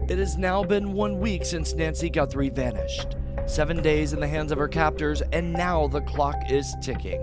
It has now been 1 week since Nancy Guthrie vanished. 7 days in the hands of her captors, and now the clock is ticking.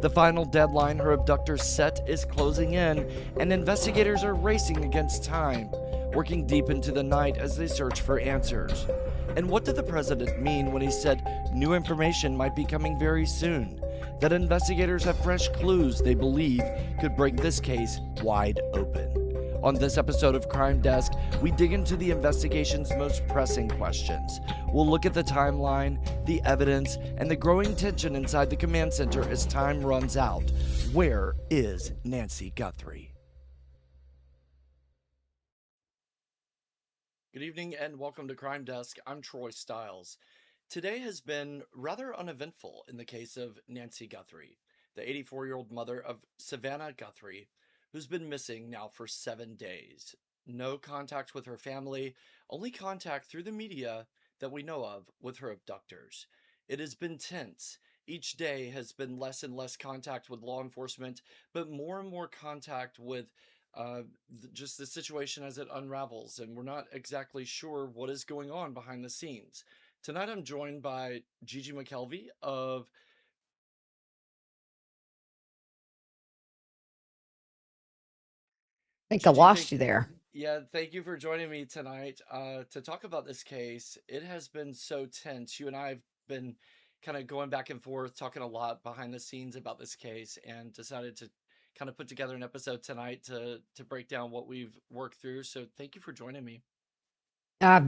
The final deadline her abductors set is closing in, and investigators are racing against time, working deep into the night as they search for answers. And what did the president mean when he said new information might be coming very soon? That investigators have fresh clues they believe could break this case wide open. On this episode of Crime Desk, we dig into the investigation's most pressing questions. We'll look at the timeline, the evidence, and the growing tension inside the command center as time runs out. Where is Nancy Guthrie? Good evening and welcome to Crime Desk. I'm Troy Stiles. Today has been rather uneventful in the case of Nancy Guthrie, the 84-year-old mother of Savannah Guthrie, who's been missing now for 7 days. No contact with her family, only contact through the media that we know of with her abductors. It has been tense. Each day has been less and less contact with law enforcement, but more and more contact with just the situation as it unravels, and we're not exactly sure what is going on behind the scenes. Tonight I'm joined by Gigi McKelvey of I think I Gigi, lost you there. yeah, thank you for joining me tonight to talk about this case. It has been so tense. You and I have been kind of going back and forth, talking a lot behind the scenes about this case, and decided to kind of put together an episode tonight to break down what we've worked through. So thank you for joining me.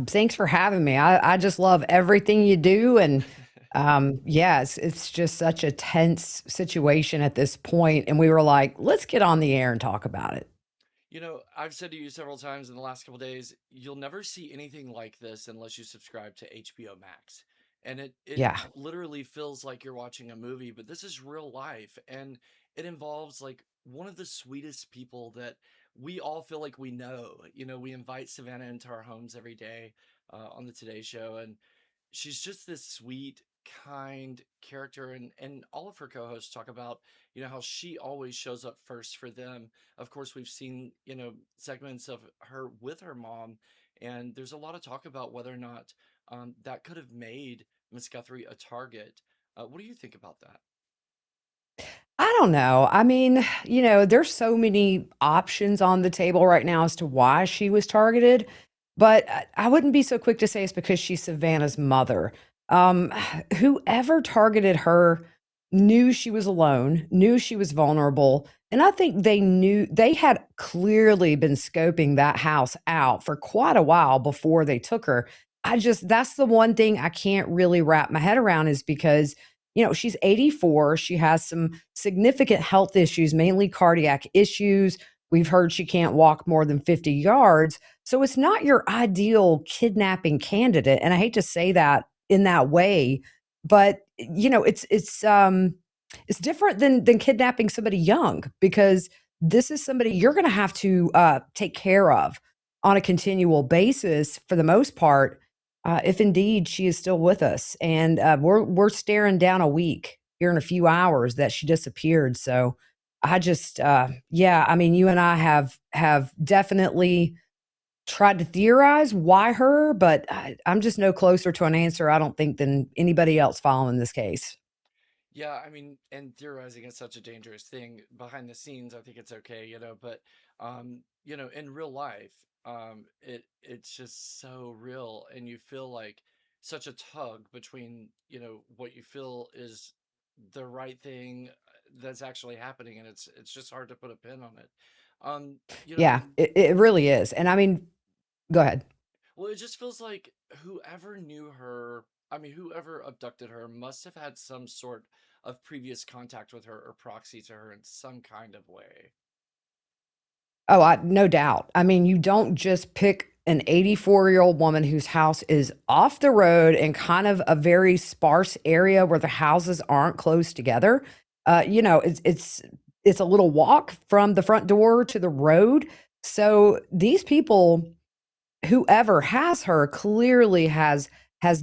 Thanks for having me. I just love everything you do. And yeah, it's just such a tense situation at this point. And we were like, let's get on the air and talk about it. You know, I've said to you several times in the last couple days, you'll never see anything like this unless you subscribe to HBO Max. And it Yeah. literally feels like you're watching a movie, but this is real life, and it involves like one of the sweetest people that we all feel like we know. You know, we invite Savannah into our homes every day on the Today Show, and she's just this sweet, kind character, and all of her co-hosts talk about, you know, how she always shows up first for them. Of course, we've seen, you know, segments of her with her mom, and there's a lot of talk about whether or not that could have made Miss Guthrie a target. What do you think about that? I don't know. I mean, there's so many options on the table right now as to why she was targeted, but I wouldn't be so quick to say it's because she's Savannah's mother. Um, Whoever targeted her knew she was alone, knew she was vulnerable, and I think they had clearly been scoping that house out for quite a while before they took her. That's the one thing I can't really wrap my head around is because she's 84. She has some significant health issues, mainly cardiac issues. We've heard she can't walk more than 50 yards. So it's not your ideal kidnapping candidate. And I hate to say that in that way, but it's different than kidnapping somebody young because this is somebody you're going to have to take care of on a continual basis for the most part if indeed she is still with us. And we're staring down a week here in a few hours that she disappeared. So yeah, I mean, you and I have definitely tried to theorize why her, but I'm just no closer to an answer, I don't think, than anybody else following this case. Yeah, I mean, and theorizing is such a dangerous thing. Behind the scenes, I think it's okay, you know, but you know, in real life, it's just so real, and you feel like such a tug between, you know, what you feel is the right thing that's actually happening, and it's just hard to put a pin on it. You know, Yeah, it really is. And I mean, go ahead. well, it just feels like whoever knew her, I mean, whoever abducted her must have had some sort of previous contact with her or proxy to her in some kind of way. Oh, no doubt. I mean, you don't just pick an 84-year-old woman whose house is off the road in kind of a very sparse area where the houses aren't close together. It's a little walk from the front door to the road. So these people, whoever has her, clearly has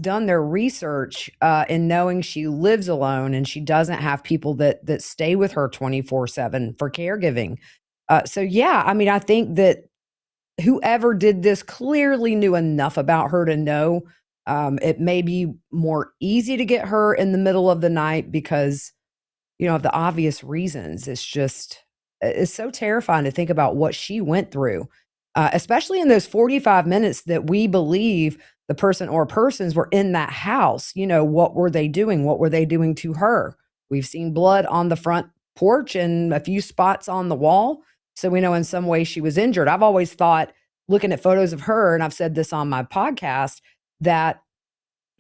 done their research in knowing she lives alone and she doesn't have people that stay with her 24/7 for caregiving. So yeah, I mean, I think that whoever did this clearly knew enough about her to know it may be more easy to get her in the middle of the night because, of the obvious reasons. It's so terrifying to think about what she went through, especially in those 45 minutes that we believe the person or persons were in that house. What were they doing? What were they doing to her? We've seen blood on the front porch and a few spots on the wall. So we know in some way she was injured. I've always thought, looking at photos of her, and I've said this on my podcast, that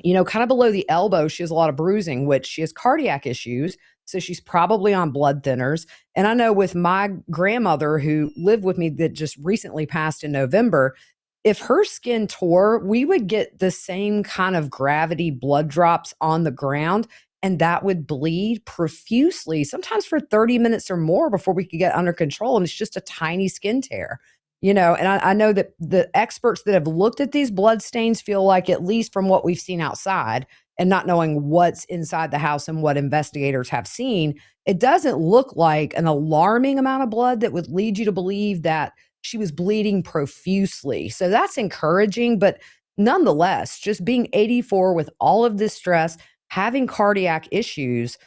kind of below the elbow, she has a lot of bruising, which she has cardiac issues. So she's probably on blood thinners. And I know with my grandmother who lived with me that just recently passed in November, if her skin tore, we would get the same kind of gravity blood drops on the ground, and that would bleed profusely, sometimes for 30 minutes or more before we could get under control. And it's just a tiny skin tear. And I know that the experts that have looked at these blood stains feel like, at least from what we've seen outside and not knowing what's inside the house and what investigators have seen, it doesn't look like an alarming amount of blood that would lead you to believe that she was bleeding profusely. So that's encouraging. But nonetheless, just being 84 with all of this stress, having cardiac issues,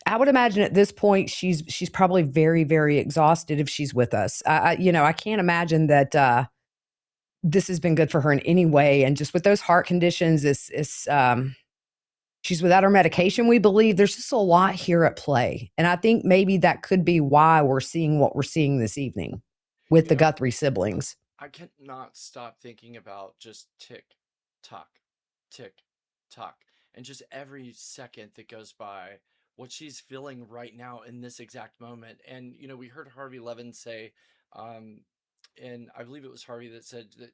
I would imagine at this point she's probably very, very exhausted if she's with us. I can't imagine that this has been good for her in any way. And just with those heart conditions, she's without her medication. We believe there's just a lot here at play, and I think maybe that could be why we're seeing what we're seeing this evening with You the know, Guthrie siblings. I cannot stop thinking about just tock, tick, tock, and just every second that goes by, what she's feeling right now in this exact moment. And we heard Harvey Levin say, um, and I believe it was Harvey that said that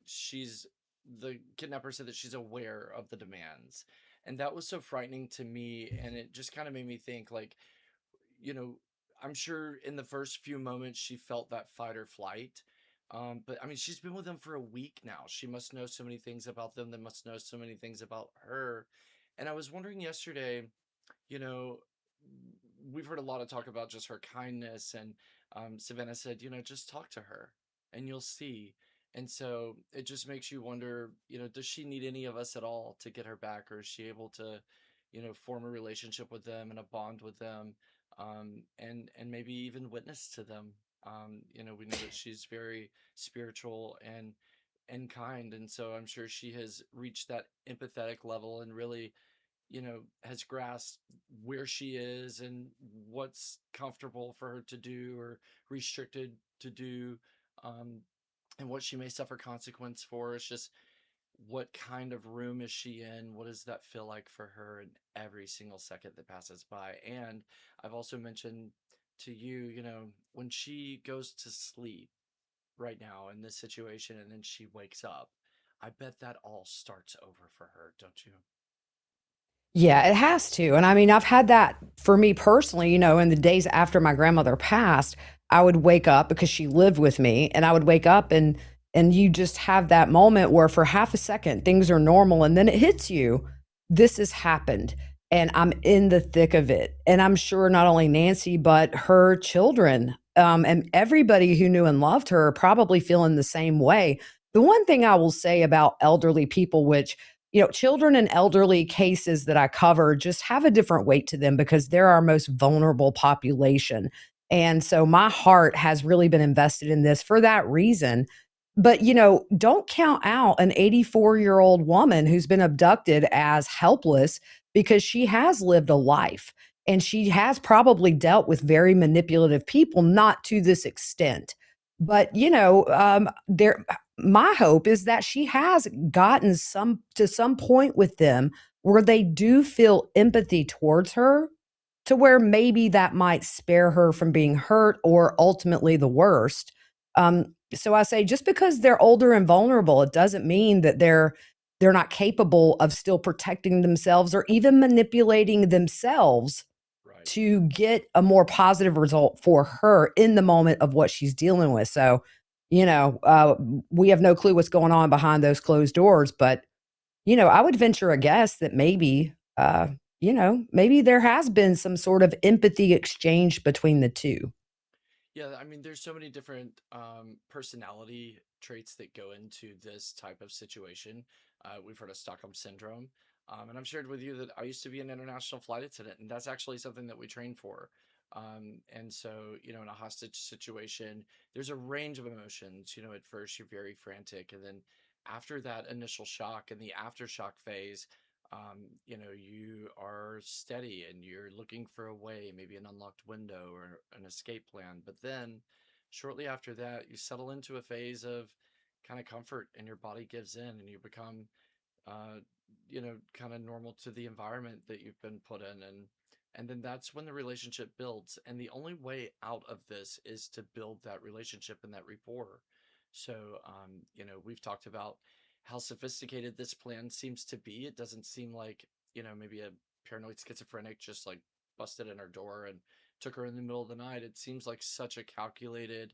the kidnapper said that she's aware of the demands, and that was so frightening to me. And it just kind of made me think, like, you know, I'm sure in the first few moments she felt that fight or flight. But I mean, she's been with them for a week now. She must know so many things about them. They must know so many things about her. And I was wondering yesterday, you know, we've heard a lot of talk about just her kindness, and Savannah said, just talk to her and you'll see. And so it just makes you wonder, does she need any of us at all to get her back, or is she able to, form a relationship with them and a bond with them, and maybe even witness to them. We know that she's very spiritual and kind, and so I'm sure she has reached that empathetic level and really, has grasped where she is and what's comfortable for her to do or restricted to do, um, and what she may suffer consequence for. It's just, what kind of room is she in? What does that feel like for her in every single second that passes by? And I've also mentioned to you, when she goes to sleep right now in this situation and then she wakes up, I bet that all starts over for her, don't you? Yeah, it has to. And I mean, I've had that for me personally, in the days after my grandmother passed, I would wake up because she lived with me, and I would wake up and you just have that moment where for half a second things are normal, and then it hits you. This has happened and I'm in the thick of it. And I'm sure not only Nancy but her children, and everybody who knew and loved her are probably feeling the same way. The one thing I will say about elderly people, which, children and elderly cases that I cover just have a different weight to them because they're our most vulnerable population. And so my heart has really been invested in this for that reason. But, don't count out an 84-year-old woman who's been abducted as helpless because she has lived a life and she has probably dealt with very manipulative people, not to this extent. But, my hope is that she has gotten some point with them where they do feel empathy towards her, to where maybe that might spare her from being hurt or ultimately the worst. So I say, just because they're older and vulnerable, it doesn't mean that they're not capable of still protecting themselves or even manipulating themselves Right. to get a more positive result for her in the moment of what she's dealing with. So, we have no clue what's going on behind those closed doors, but I would venture a guess that maybe there has been some sort of empathy exchange between the two. Yeah, I mean, there's so many different personality traits that go into this type of situation. We've heard of Stockholm syndrome, and I've shared with you that I used to be an international flight attendant, and that's actually something that we train for. And so, in a hostage situation, there's a range of emotions. At first you're very frantic, and then after that initial shock and the aftershock phase, you are steady and you're looking for a way, maybe an unlocked window or an escape plan. But then shortly after that, you settle into a phase of kind of comfort and your body gives in and you become, uh, kind of normal to the environment that you've been put in. And then that's when the relationship builds. And the only way out of this is to build that relationship and that rapport. So, we've talked about how sophisticated this plan seems to be. It doesn't seem like, maybe a paranoid schizophrenic just like busted in her door and took her in the middle of the night. It seems like such a calculated,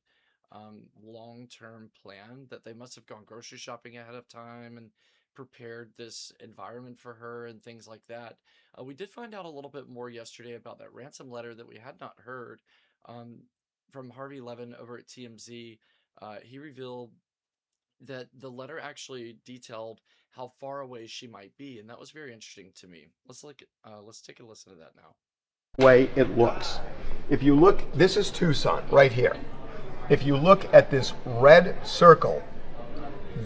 long-term plan that they must have gone grocery shopping ahead of time and prepared this environment for her and things like that. We did find out a little bit more yesterday about that ransom letter that we had not heard, um, from Harvey Levin over at TMZ. He revealed that the letter actually detailed how far away she might be, and that was very interesting to me. Let's take a listen to that now. Way it looks. If you look, this is Tucson right here. If you look at this red circle,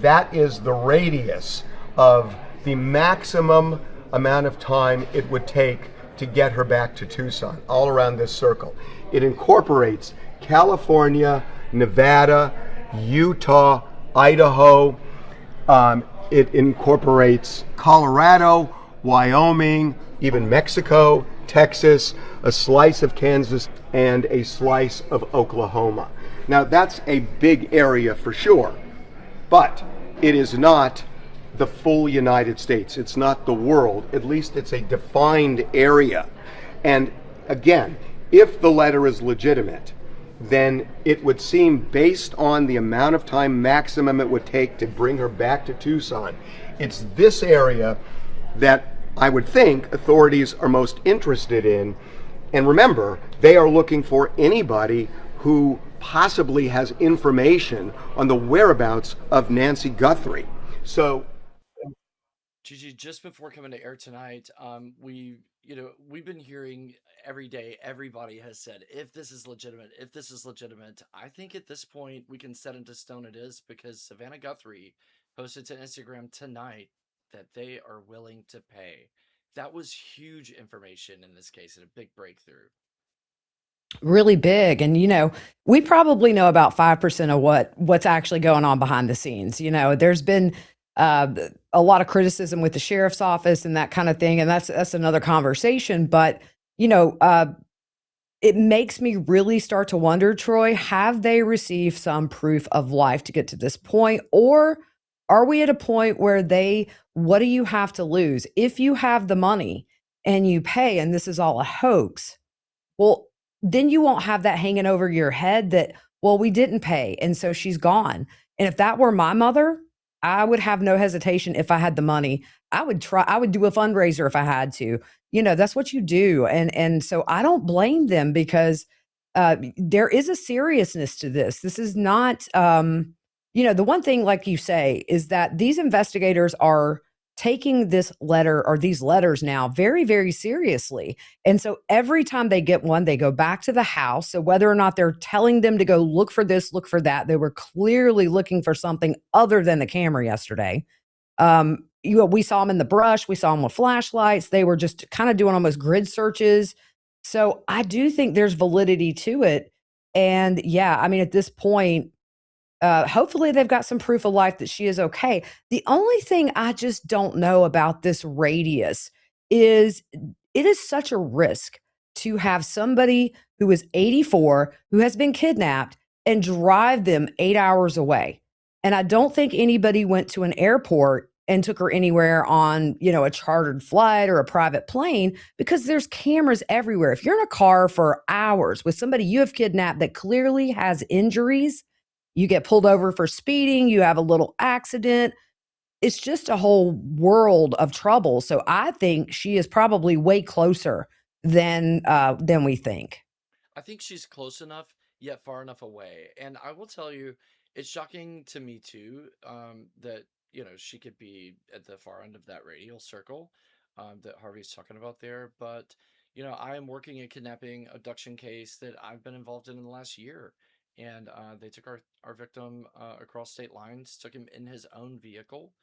that is the radius of the maximum amount of time it would take to get her back to Tucson, all around this circle. It incorporates California, Nevada, Utah, Idaho. It incorporates Colorado, Wyoming, even Mexico, Texas, a slice of Kansas, and a slice of Oklahoma. Now that's a big area for sure, but it is not the full United States. It's not the world. At least it's a defined area. And again, if the letter is legitimate, then it would seem, based on the amount of time maximum it would take to bring her back to Tucson, it's this area that I would think authorities are most interested in. And remember, they are looking for anybody who possibly has information on the whereabouts of Nancy Guthrie. So Gigi, just before coming to air tonight, we've been hearing every day, everybody has said, if this is legitimate, if this is legitimate. I think at this point we can set into stone it is, because Savannah Guthrie posted to Instagram tonight that they are willing to pay. That was huge information in this case and a big breakthrough. Really big. And, we probably know about 5% of what's actually going on behind the scenes. There's been uh, a lot of criticism with the sheriff's office and that kind of thing. And that's another conversation. But, you know, uh, it makes me really start to wonder, Troy, have they received some proof of life to get to this point? Or are we at a point where what do you have to lose? If you have the money and you pay, and this is all a hoax, well, then you won't have that hanging over your head that, well, we didn't pay, and so she's gone. And if that were my mother, I would have no hesitation if I had the money. I would do a fundraiser if I had to. That's what you do. And so I don't blame them because there is a seriousness to this. This is not the one thing, like you say, is that these investigators are taking this letter or these letters now very, very seriously. And so every time they get one, they go back to the house. So whether or not they're telling them to go look for this, look for that, they were clearly looking for something other than the camera yesterday. We saw them in the brush, we saw them with flashlights. They were just kind of doing almost grid searches. So I do think there's validity to it. And yeah, I mean, at this point, hopefully they've got some proof of life that she is okay. The only thing I just don't know about this radius is it is such a risk to have somebody who is 84 who has been kidnapped and drive them 8 hours away. And I don't think anybody went to an airport and took her anywhere on, a chartered flight or a private plane, because there's cameras everywhere. If you're in a car for hours with somebody you have kidnapped that clearly has injuries, you get pulled over for speeding, you have a little accident. It's just a whole world of trouble. So I think she is probably way closer than we think. I think she's close enough. yet far enough away. And I will tell you, it's shocking to me too, that, she could be at the far end of that radial circle, that Harvey's talking about there. But, I am working a kidnapping abduction case that I've been involved in the last year. And they took our victim across state lines, took him in his own vehicle,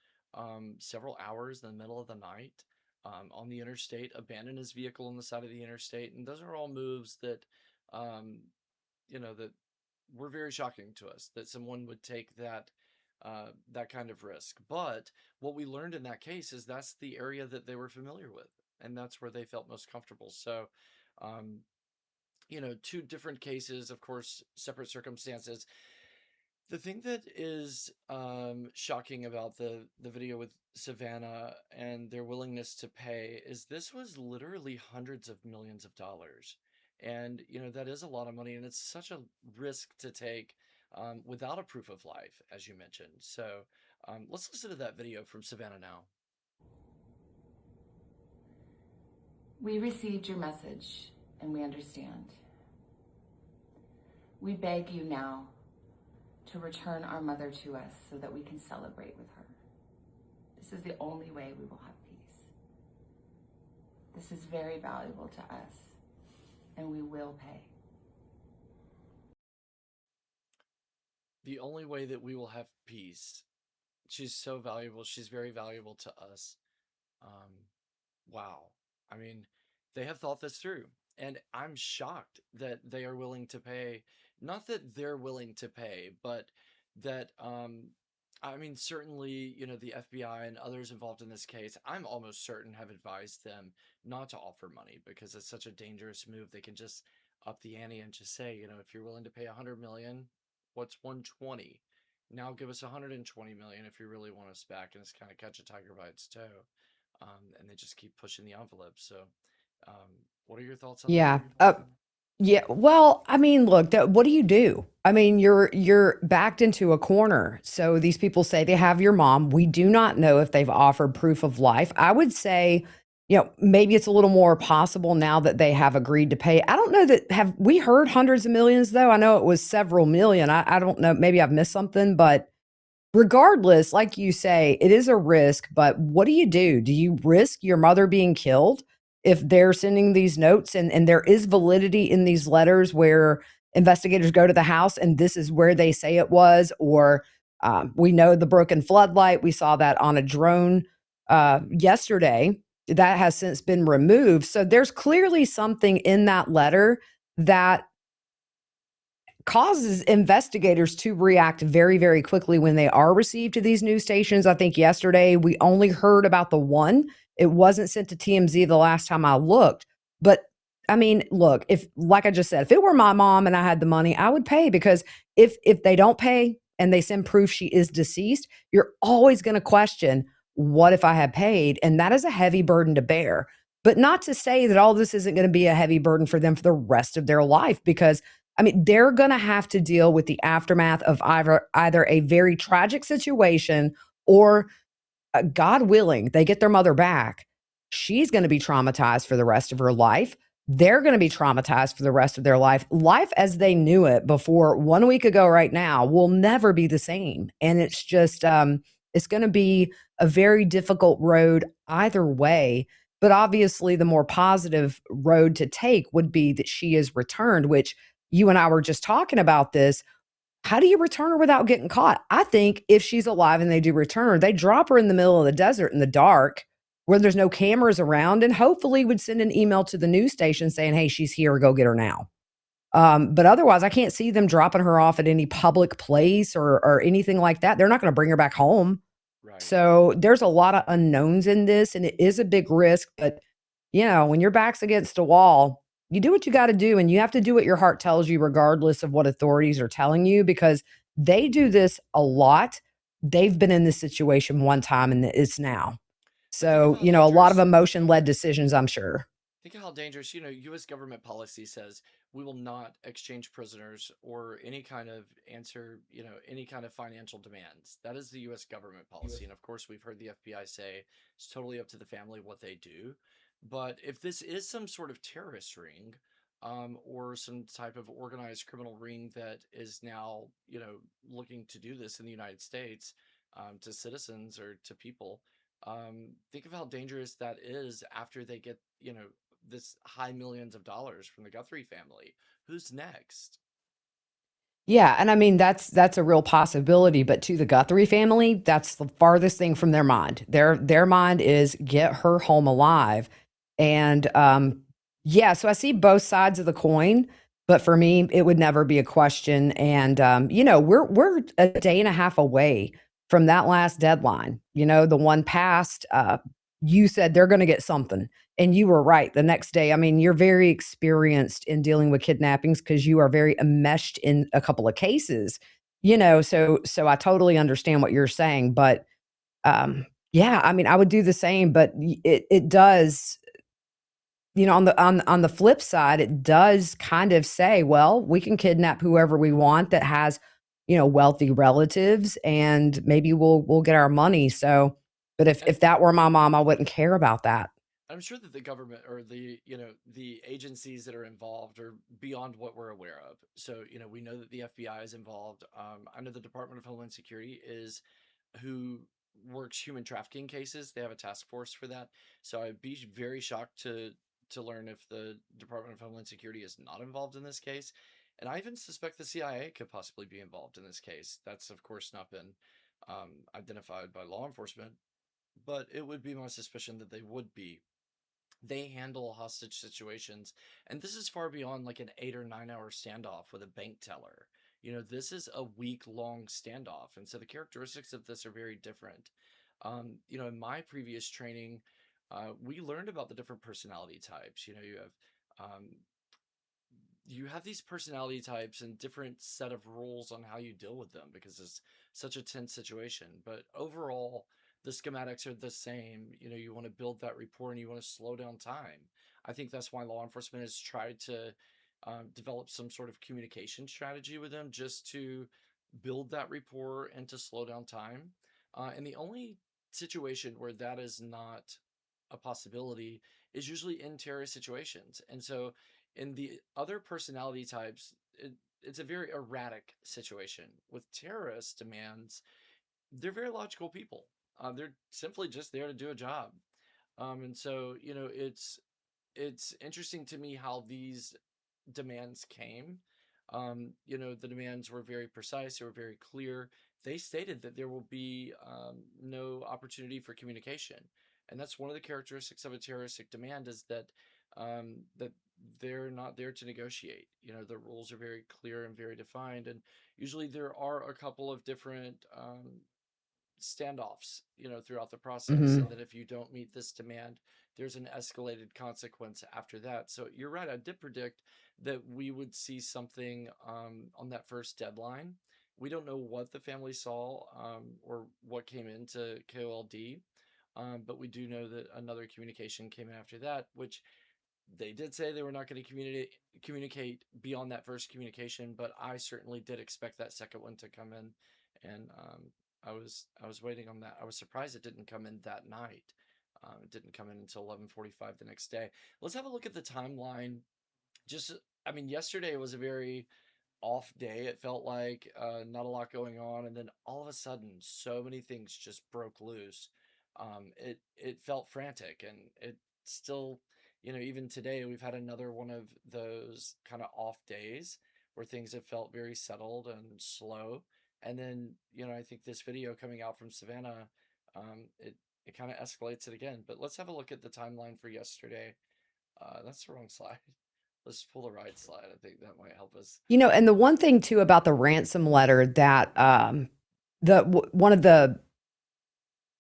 several hours in the middle of the night, on the interstate, abandoned his vehicle on the side of the interstate. And those are all moves that, um, that were very shocking to us, that someone would take that kind of risk. But what we learned in that case is that's the area that they were familiar with, and that's where they felt most comfortable. So, um, two different cases, of course, separate circumstances. The thing that is shocking about the video with Savannah and their willingness to pay is this was literally hundreds of millions of dollars. And, that is a lot of money, and it's such a risk to take without a proof of life, as you mentioned. So let's listen to that video from Savannah now. We received your message, and we understand. We beg you now to return our mother to us so that we can celebrate with her. This is the only way we will have peace. This is very valuable to us, and we will pay. The only way that we will have peace. She's so valuable. She's very valuable to us. Um, wow. I mean, they have thought this through. And I'm shocked that they are willing to pay. Not that they're willing to pay, but that, I mean, certainly, the FBI and others involved in this case, I'm almost certain have advised them not to offer money because it's such a dangerous move. They can just up the ante and just say, if you're willing to pay 100 million, what's 120? Now give us 120 million if you really want us back. And it's kind of catch a tiger by its toe. And they just keep pushing the envelope. So, what are your thoughts on that? Yeah. Yeah. Well, I mean, look, what do? I mean, you're backed into a corner. So these people say they have your mom. We do not know if they've offered proof of life. I would say, maybe it's a little more possible now that they have agreed to pay. I don't know that have we heard hundreds of millions though? I know it was several million. I don't know. Maybe I've missed something, but regardless, like you say, it is a risk, but what do? Do you risk your mother being killed if they're sending these notes and there is validity in these letters where investigators go to the house and this is where they say it was? Or we know the broken floodlight. We saw that on a drone yesterday. That has since been removed. So there's clearly something in that letter that causes investigators to react very, very quickly when they are received to these news stations. I think yesterday we only heard about the one. It wasn't sent to TMZ the last time I looked. But I mean, look, if like I just said, if it were my mom and I had the money, I would pay because if they don't pay and they send proof she is deceased, you're always going to question, what if I had paid? And that is a heavy burden to bear. But not to say that all this isn't going to be a heavy burden for them for the rest of their life, because I mean, they're going to have to deal with the aftermath of either a very tragic situation or, God willing, they get their mother back. She's going to be traumatized for the rest of her life. They're going to be traumatized for the rest of their life. Life as they knew it before 1 week ago, right now, will never be the same. And it's just, it's going to be a very difficult road either way. But obviously, the more positive road to take would be that she is returned, which you and I were just talking about this. How do you return her without getting caught? I think if she's alive and they do return her, they drop her in the middle of the desert in the dark where there's no cameras around and hopefully would send an email to the news station saying, hey, she's here, go get her now. But otherwise, I can't see them dropping her off at any public place or anything like that. They're not going to bring her back home. Right. So there's a lot of unknowns in this, and it is a big risk. But, when your back's against a wall, you do what you got to do, and you have to do what your heart tells you, regardless of what authorities are telling you, because they do this a lot. They've been in this situation one time, and it's now. So, But think of a how lot of dangerous. emotion led decisions, I'm sure. Think of how dangerous, U.S. government policy says we will not exchange prisoners or any kind of answer, any kind of financial demands. That is the U.S. government policy. And of course, we've heard the FBI say it's totally up to the family what they do. But if this is some sort of terrorist ring, or some type of organized criminal ring that is now, looking to do this in the United States, to citizens or to people. Think of how dangerous that is after they get, this high millions of dollars from the Guthrie family. Who's next? Yeah, and I mean that's a real possibility, but to the Guthrie family, that's the farthest thing from their mind. Their mind is get her home alive. And yeah, so I see both sides of the coin, but for me, it would never be a question. And we're a day and a half away from that last deadline. The one past, you said they're gonna get something. And you were right. The next day, I mean, you're very experienced in dealing with kidnappings because you are very enmeshed in a couple of cases, so I totally understand what you're saying. But yeah, I mean, I would do the same, but it does, on the flip side, it does kind of say, well, we can kidnap whoever we want that has, wealthy relatives, and maybe we'll get our money. So, but if that were my mom, I wouldn't care about that. I'm sure that the government or the agencies that are involved are beyond what we're aware of. So, we know that the FBI is involved. I know the Department of Homeland Security is who works human trafficking cases. They have a task force for that. So I'd be very shocked to learn if the Department of Homeland Security is not involved in this case. And I even suspect the CIA could possibly be involved in this case. That's of course not been identified by law enforcement, but it would be my suspicion that they would be. They handle hostage situations, and this is far beyond like an 8 or 9 hour standoff with a bank teller. This is a week long standoff, and so the characteristics of this are very different. In my previous training, we learned about the different personality types. You have these personality types and different set of rules on how you deal with them because it's such a tense situation. But overall, the schematics are the same. You want to build that rapport and you want to slow down time. I think that's why law enforcement has tried to develop some sort of communication strategy with them just to build that rapport and to slow down time. And the only situation where that is not a possibility is usually in terrorist situations. And so in the other personality types, it's a very erratic situation. With terrorist demands, they're very logical people. They're simply just there to do a job. And so, it's interesting to me how these demands came. The demands were very precise, they were very clear. They stated that there will be no opportunity for communication. And that's one of the characteristics of a terroristic demand is that they're not there to negotiate. The rules are very clear and very defined. And usually there are a couple of different standoffs, throughout the process. Hmm. And that if you don't meet this demand, there's an escalated consequence after that. So you're right. I did predict that we would see something on that first deadline. We don't know what the family saw or what came into KOLD, but we do know that another communication came in after that, which they did say they were not going to communicate beyond that first communication, but I certainly did expect that second one to come in, and I was waiting on that. I was surprised it didn't come in that night. It didn't come in until 11:45 the next day. Let's have a look at the timeline. Just, I mean, yesterday was a very off day. It felt like not a lot going on, and then all of a sudden, so many things just broke loose. It felt frantic, and it still, even today we've had another one of those kind of off days where things have felt very settled and slow. And then, I think this video coming out from Savannah, it kind of escalates it again. But let's have a look at the timeline for yesterday. That's the wrong slide. Let's pull the right slide. I think that might help us. And the one thing too about the ransom letter that one of the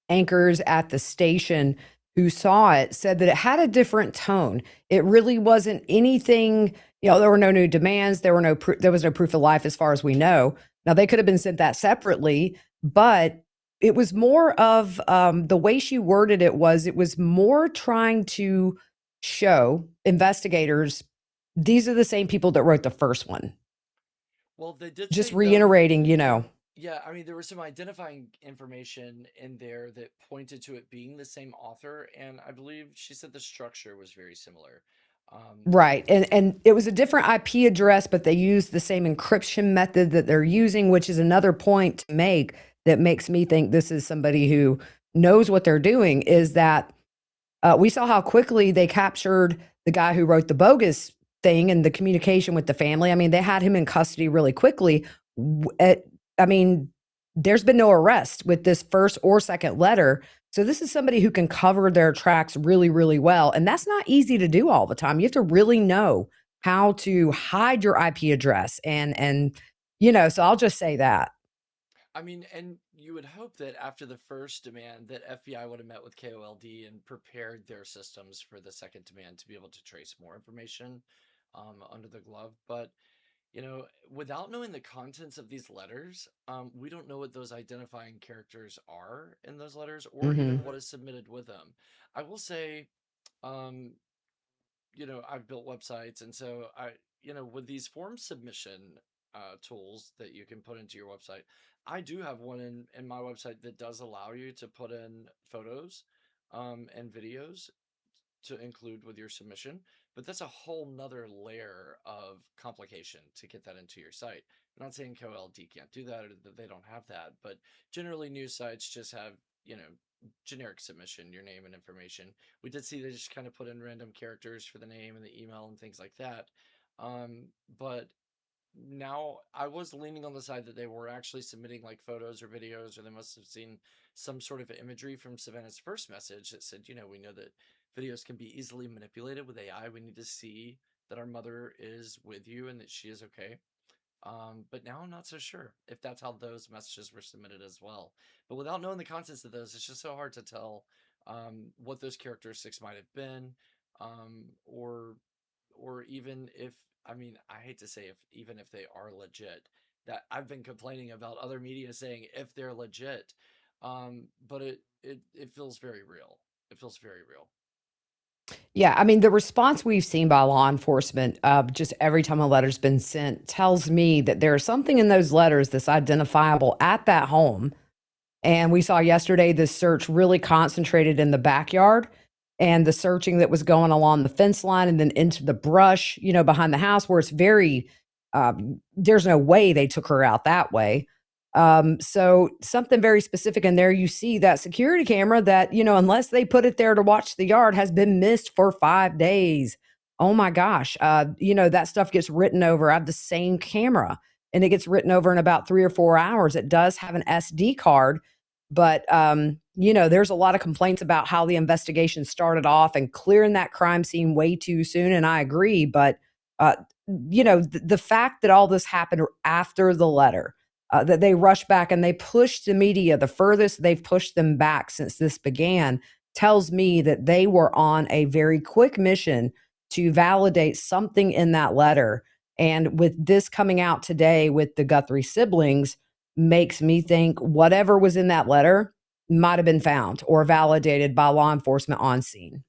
anchors at the station who saw it said that it had a different tone. It really wasn't anything, there were no new demands, there was no proof of life as far as we know. Now they could have been sent that separately, but it was more of the way she worded it was more trying to show investigators these are the same people that wrote the first one. Well, they did Just say though. reiterating, Yeah, I mean, there was some identifying information in there that pointed to it being the same author, and I believe she said the structure was very similar. Right. And it was a different IP address, but they used the same encryption method that they're using, which is another point to make that makes me think this is somebody who knows what they're doing, is that we saw how quickly they captured the guy who wrote the bogus thing and the communication with the family. I mean, they had him in custody really quickly. I mean, there's been no arrest with this first or second letter. So this is somebody who can cover their tracks really, really well. And that's not easy to do all the time. You have to really know how to hide your IP address. So I'll just say that. I mean, and you would hope that after the first demand, that FBI would have met with KOLD and prepared their systems for the second demand to be able to trace more information under the glove. But without knowing the contents of these letters, we don't know what those identifying characters are in those letters, or even Hmm. what is submitted with them. I will say, um, I've built websites, and so with these form submission tools that you can put into your website, I do have one in my website that does allow you to put in photos and videos to include with your submission, but that's a whole nother layer of complication to get that into your site. I'm not saying KOLD can't do that or that they don't have that, but generally news sites just have, generic submission, your name and information. We did see they just kind of put in random characters for the name and the email and things like that. But now I was leaning on the side that they were actually submitting like photos or videos, or they must have seen some sort of imagery from Savannah's first message that said, we know that videos can be easily manipulated with AI. We need to see that our mother is with you and that she is okay. But now I'm not so sure if that's how those messages were submitted as well. But without knowing the contents of those, it's just so hard to tell what those characteristics might have been, or even if, I mean, I hate to say, if even if they are legit. That I've been complaining about other media saying if they're legit, but it feels very real. It feels very real. Yeah, I mean, the response we've seen by law enforcement, just every time a letter's been sent, tells me that there's something in those letters that's identifiable at that home. And we saw yesterday this search really concentrated in the backyard, and the searching that was going along the fence line and then into the brush, behind the house, where it's very, there's no way they took her out that way. So something very specific in there. You see that security camera that, unless they put it there to watch the yard, has been missed for 5 days. Oh my gosh. That stuff gets written over. I have the same camera and it gets written over in about 3 or 4 hours. It does have an SD card, but there's a lot of complaints about how the investigation started off and clearing that crime scene way too soon. And I agree, but uh, the fact that all this happened after the letter, that they rushed back and they pushed the media the furthest they've pushed them back since this began, tells me that they were on a very quick mission to validate something in that letter. And with this coming out today with the Guthrie siblings, makes me think whatever was in that letter might have been found or validated by law enforcement on scene.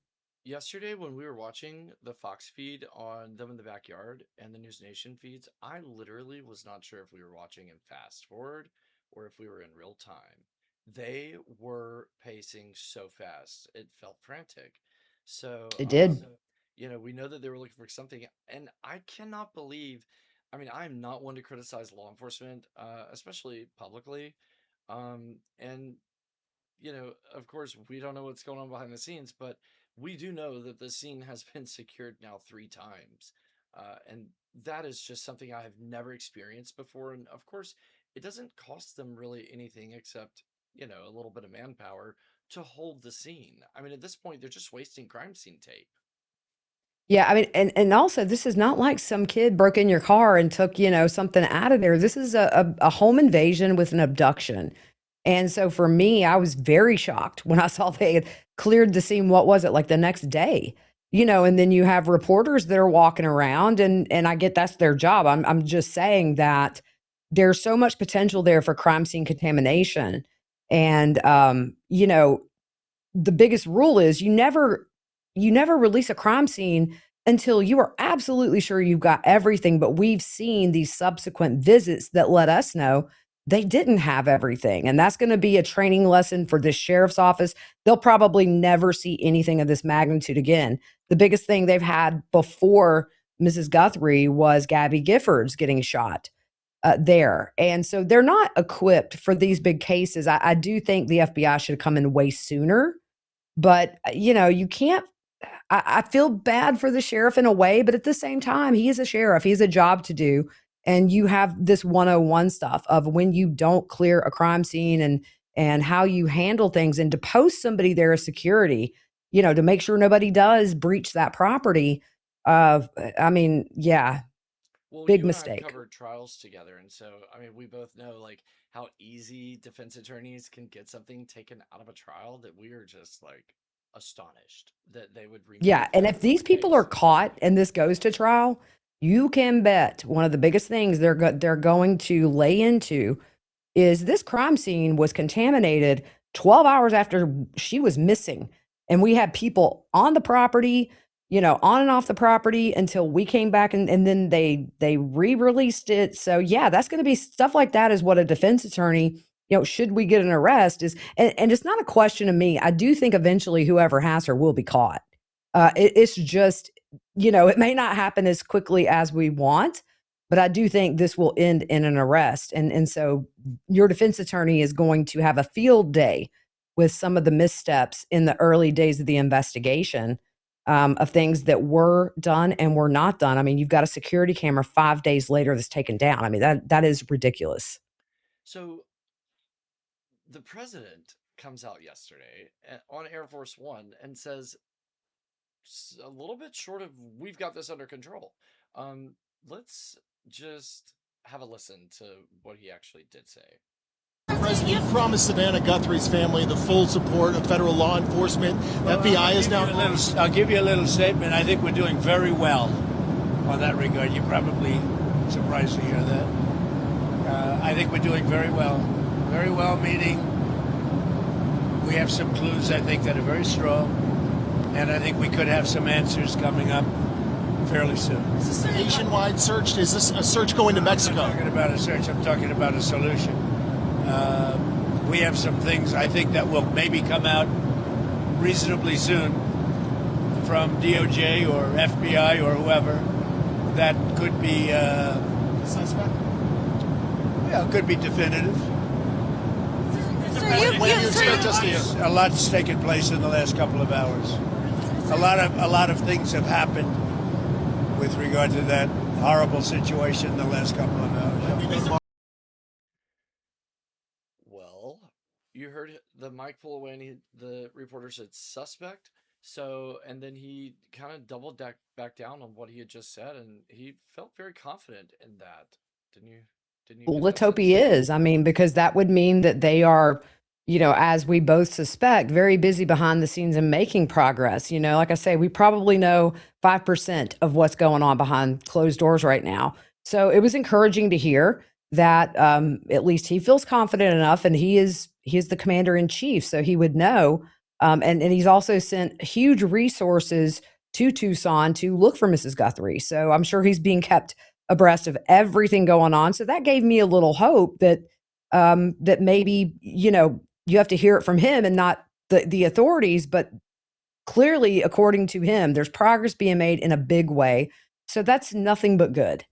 Yesterday, when we were watching the Fox feed on them in the backyard and the News Nation feeds, I literally was not sure if we were watching in fast forward or if we were in real time. They were pacing so fast, it felt frantic. So, It did. we know that they were looking for something, and I cannot believe. I mean, I'm not one to criticize law enforcement, especially publicly. And of course, we don't know what's going on behind the scenes, but we do know that the scene has been secured now 3 times. And that is just something I have never experienced before. And of course, it doesn't cost them really anything except, a little bit of manpower to hold the scene. I mean, at this point, they're just wasting crime scene tape. Yeah, I mean, and also this is not like some kid broke in your car and took, something out of there. This is a home invasion with an abduction. And so for me, I was very shocked when I saw they had cleared the scene. What was it, like the next day? And then you have reporters that are walking around, and I get that's their job. I'm just saying that there's so much potential there for crime scene contamination. And the biggest rule is you never release a crime scene until you are absolutely sure you've got everything. But we've seen these subsequent visits that let us know they didn't have everything. And that's going to be a training lesson for this sheriff's office. They'll probably never see anything of this magnitude again. The biggest thing they've had before Mrs. Guthrie was Gabby Giffords getting shot there. And so they're not equipped for these big cases. I do think the FBI should come in way sooner, but you can't. I feel bad for the sheriff in a way, but at the same time, he is a sheriff. He has a job to do. And you have this 101 stuff of when you don't clear a crime scene and how you handle things and to post somebody there as security, to make sure nobody does breach that property. I mean, yeah, Well, big you and I have mistake. covered trials together, and so I mean, we both know like how easy defense attorneys can get something taken out of a trial that we are just like astonished that they would Yeah, remove and that if from these a people are case. caught and this goes to trial, you can bet one of the biggest things they're going to lay into is this crime scene was contaminated 12 hours after she was missing. And we had people on the property, on and off the property until we came back and then they re-released it. So yeah, that's going to be stuff like that is what a defense attorney, should we get an arrest is and it's not a question of me. I do think eventually whoever has her will be caught. It's just, it may not happen as quickly as we want, but I do think this will end in an arrest. And so your defense attorney is going to have a field day with some of the missteps in the early days of the investigation, of things that were done and were not done. I mean, you've got a security camera 5 days later that's taken down. I mean, that is ridiculous. So the president comes out yesterday on Air Force One and says a little bit short of "we've got this under control." Let's just have a listen to what he actually did say. President, you promised Savannah Guthrie's family the full support of federal law enforcement. FBI is now. I'll give you a little statement. I think we're doing very well on that regard. You're probably surprised to hear that. I think we're doing very well. Very well, meaning we have some clues, I think, that are very strong. And I think we could have some answers coming up fairly soon. Is this a nationwide search? Is this a search going to Mexico? I'm not talking about a search. I'm talking about a solution. We have some things I think that will maybe come out reasonably soon from DOJ or FBI or whoever that could be Suspect? yeah, could be definitive. When do you expect us to hear? A lot's taken place in the last couple of hours. A lot of things have happened with regard to that horrible situation in the last couple of hours. Well, you heard the mic pull away, and the reporter said suspect. So, and then he kind of doubled back down on what he had just said, and he felt very confident in that. Didn't you? Didn't you Well, get let's that hope he sense? is. I mean, because that would mean that they are, as we both suspect, very busy behind the scenes and making progress. Like I say, we probably know 5% of what's going on behind closed doors right now. So it was encouraging to hear that at least he feels confident enough, and he is the commander in chief, so he would know. And he's also sent huge resources to Tucson to look for Mrs. Guthrie. So I'm sure he's being kept abreast of everything going on. So that gave me a little hope that that maybe you have to hear it from him and not the authorities, but clearly, according to him, there's progress being made in a big way. So that's nothing but good.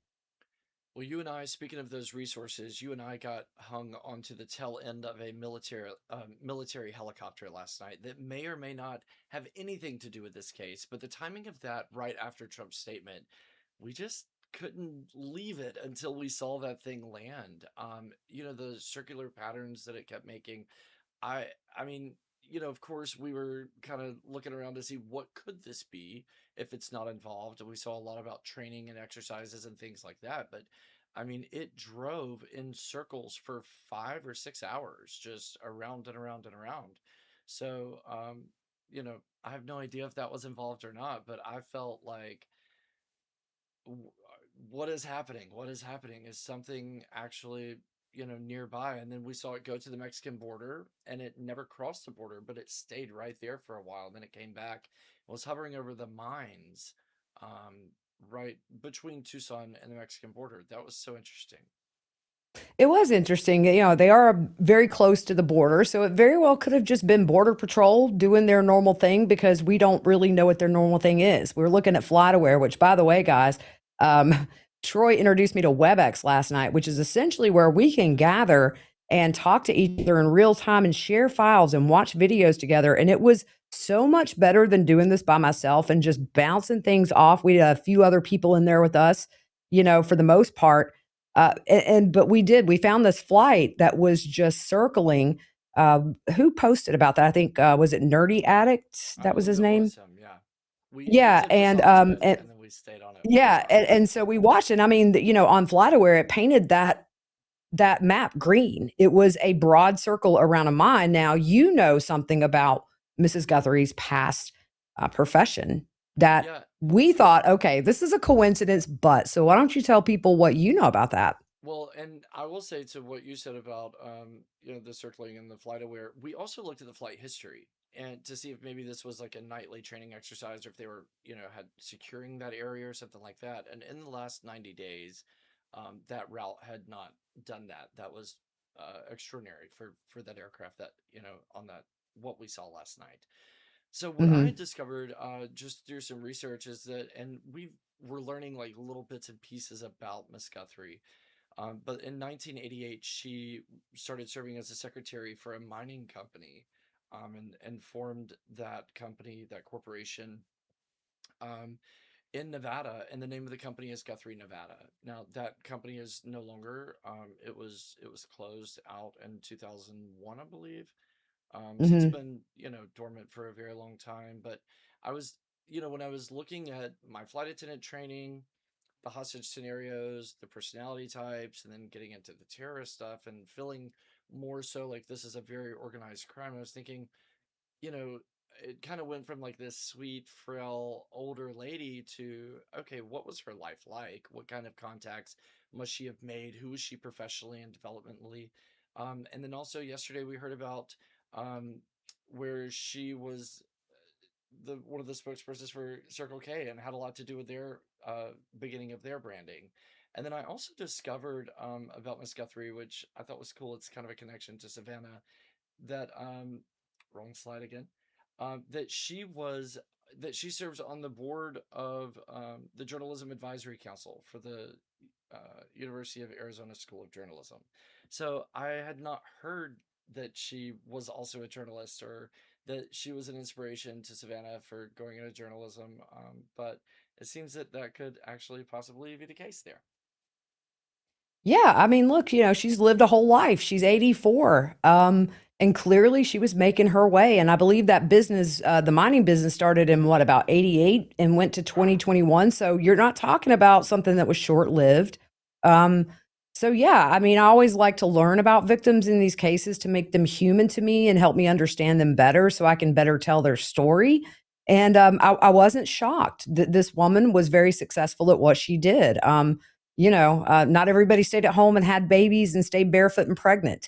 Well, you and I, speaking of those resources, you and I got hung onto the tail end of a military helicopter last night that may or may not have anything to do with this case. But the timing of that, right after Trump's statement, we just couldn't leave it until we saw that thing land. The circular patterns that it kept making. I I mean, of course, we were kind of looking around to see what could this be if it's not involved. And we saw a lot about training and exercises and things like that. But I mean, it drove in circles for 5 or 6 hours, just around and around and around. So, I have no idea if that was involved or not, but I felt like w- what is happening? What is happening? Is something actually, nearby? And then we saw it go to the Mexican border, and it never crossed the border, but it stayed right there for a while. Then it came back, was hovering over the mines, right between Tucson and the Mexican border. That was so interesting. It was interesting. They are very close to the border, so it very well could have just been Border Patrol doing their normal thing because we don't really know what their normal thing is. We're looking at FlightAware, which, by the way, guys, um, Troy introduced me to WebEx last night, which is essentially where we can gather and talk to each other in real time and share files and watch videos together. And it was so much better than doing this by myself and just bouncing things off. We had a few other people in there with us, for the most part, but we found this flight that was just circling. Who posted about that? I think, was it Nerdy Addict? I That was believe his it name? was him. Yeah, we Yeah, dipped our toe into it, and and then we stayed on it for a yeah, while. and so we watched it. I mean, on FlightAware, it painted that map green. It was a broad circle around a mine. Now, something about Mrs. Guthrie's past profession that Yeah. we thought, okay, this is a coincidence, but so why don't you tell people what you know about that? Well, and I will say to what you said about the circling and the flight aware, we also looked at the flight history and to see if maybe this was like a nightly training exercise or if they were, had securing that area or something like that. And in the last 90 days, that route had not done that. That was extraordinary for that aircraft that, on that what we saw last night. So what I Mhm. discovered just through some research is that, and we're learning like little bits and pieces about Miss Guthrie, but in 1988, she started serving as a secretary for a mining company, and formed that company, that corporation, um, in Nevada. And the name of the company is Guthrie, Nevada. Now that company is no longer. It was closed out in 2001, I believe. So it's Mhm. been dormant for a very long time. But I was when I was looking at my flight attendant training, the hostage scenarios, the personality types, and then getting into the terrorist stuff and feeling more so like this is a very organized crime. I was thinking, you know, it kind of went from like this sweet, frail, older lady to, okay, what was her life like? What kind of contacts must she have made? Who was she professionally and developmentally? And then also yesterday we heard about um, where she was the one of the spokespersons for Circle K and had a lot to do with their beginning of their branding. And then I also discovered about Miss Guthrie, which I thought was cool. It's kind of a connection to Savannah. That wrong slide again. That she serves on the board of the Journalism Advisory Council for the University of Arizona School of Journalism. So I had not heard that she was also a journalist or that she was an inspiration to Savannah for going into journalism. But it seems that that could actually possibly be the case there. Yeah, I mean, look, she's lived a whole life. She's 84. And clearly she was making her way. And I believe that business, the mining business started in what, about 88 and went to 2021. So you're not talking about something that was short-lived. Um, so yeah, I mean, I always like to learn about victims in these cases to make them human to me and help me understand them better so I can better tell their story. And I wasn't shocked that this woman was very successful at what she did. Not everybody stayed at home and had babies and stayed barefoot and pregnant.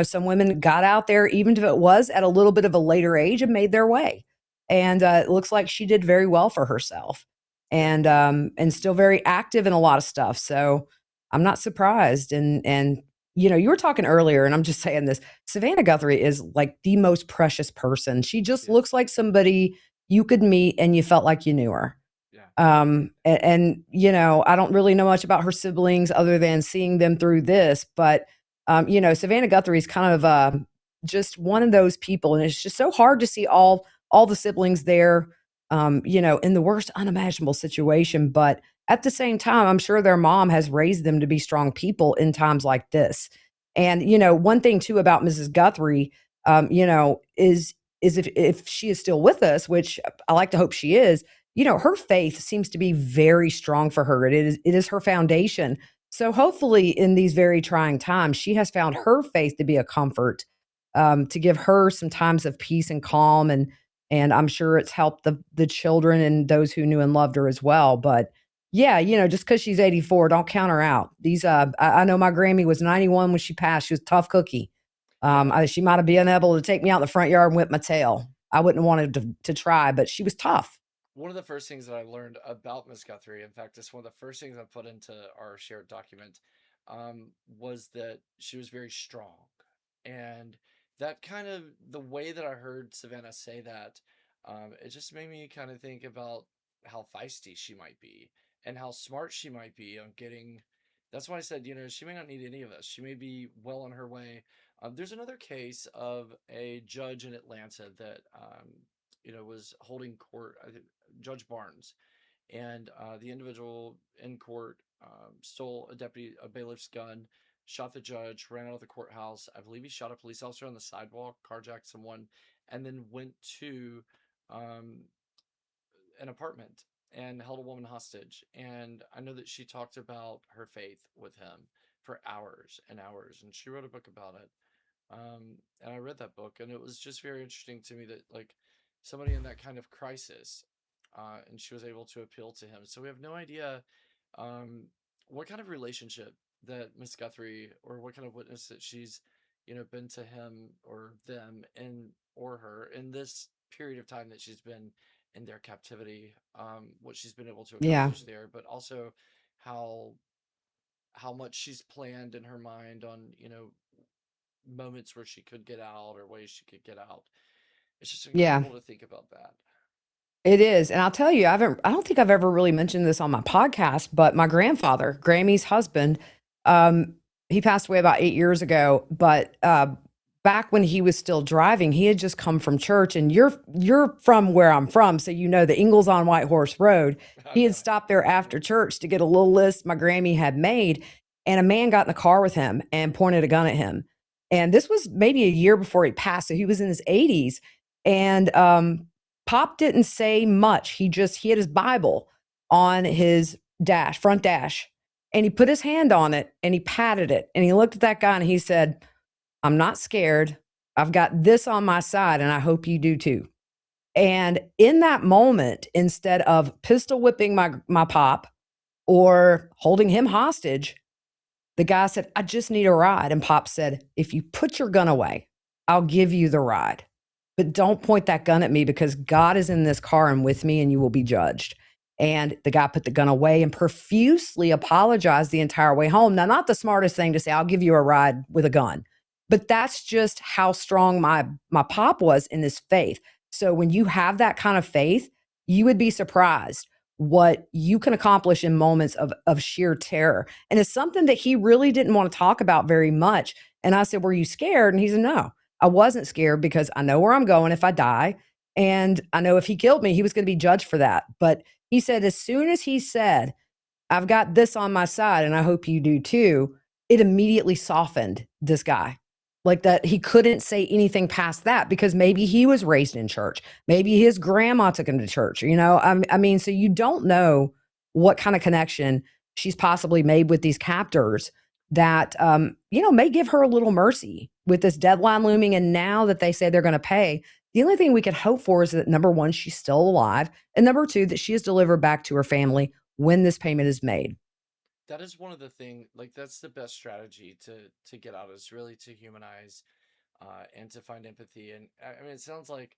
Some women got out there, even if it was at a little bit of a later age, and made their way. And it looks like she did very well for herself, Yeah. and still very active in a lot of stuff. So I'm not surprised. And you were talking earlier, and I'm just saying this. Savannah Guthrie is like the most precious person. She just Yeah. looks like somebody you could meet and you felt like you knew her. Yeah. I don't really know much about her siblings other than seeing them through this, but Savannah Guthrie is kind of just one of those people, and it's just so hard to see all the siblings there, in the worst unimaginable situation. But at the same time, I'm sure their mom has raised them to be strong people in times like this. And one thing too about Mrs. Guthrie, is if she is still with us, which I like to hope she is, her faith seems to be very strong for her. It is her foundation. So hopefully in these very trying times, she has found her faith to be a comfort, to give her some times of peace and calm. And I'm sure it's helped the children and those who knew and loved her as well. But yeah, just because she's 84, don't count her out. I know my Grammy was 91 when she passed. She was a tough cookie. Yeah. She might have been able to take me out in the front yard and whip my tail. I wouldn't have wanted to try, but she was tough. One of the first things that I learned about Miss Guthrie, in fact, it's one of the first things I put into our shared document, was that she was very strong. And that kind of, the way that I heard Savannah say that, it just made me kind of think about how feisty she might be and how smart she might be on getting. That's why I said, she may not need any of us. She may be well on her way. There's another case of a judge in Atlanta that, was holding court, I think, Judge Barnes, and the individual in court stole a bailiff's gun, shot the judge, ran out of the courthouse. I believe he shot a police officer on the sidewalk, carjacked someone, and then went to um, an apartment and held a woman hostage. And I know that she talked about her faith with him for hours and hours, and she wrote a book about it. And I read that book, and it was just very interesting to me that, like, somebody in that kind of crisis, and she was able to appeal to him. So we have no idea um, what kind of relationship that Miss Guthrie, or what kind of witness that she's, been to him or them and or her in this period of time that she's been in their captivity. What she's been able to Yeah. accomplish there, but also how much she's planned in her mind on, moments where she could get out or ways she could get out. It's just Yeah. incredible to think about that. It is. And I'll tell you, I don't think I've ever really mentioned this on my podcast, but my grandfather, Grammy's husband, he passed away about 8 years ago, but back when he was still driving, he had just come from church, and you're from where I'm from, so you know the Ingalls on White Horse Road. I He had know. stopped there after church to get a little list my Grammy had made, and a man got in the car with him and pointed a gun at him. And this was maybe a year before he passed, so he was in his 80s. And Pop didn't say much. He had his Bible on his front dash, and he put his hand on it and he patted it and he looked at that guy and he said, "I'm not scared. I've got this on my side and I hope you do too." And in that moment, instead of pistol whipping my pop or holding him hostage, the guy said, "I just need a ride." And Pop said, "If you put your gun away, I'll give you the ride. But don't point that gun at me because God is in this car and with me and you will be judged." And the guy put the gun away and profusely apologized the entire way home. Now, not the smartest thing to say, "I'll give you a ride with a gun." But that's just how strong my pop was in his faith. So when you have that kind of faith, you would be surprised what you can accomplish in moments of sheer terror. And it's something that he really didn't want to talk about very much. And I said, "Were you scared?" And he said, "No, I wasn't scared because I know where I'm going if I die. And I know if he killed me, he was going to be judged for that." But he said, as soon as he said, "I've got this on my side and I hope you do too," it immediately softened this guy. Like that, he couldn't say anything past that because maybe he was raised in church. Maybe his grandma took him to church. I mean, so you don't know what kind of connection she's possibly made with these captors that, may give her a little mercy with this deadline looming. And now that they say they're going to pay, the only thing we could hope for is that, number one, she's still alive. And number two, that she is delivered back to her family when this payment is made. That is one of the things, like, that's the best strategy to get out, is really to humanize and to find empathy. And I mean, it sounds like,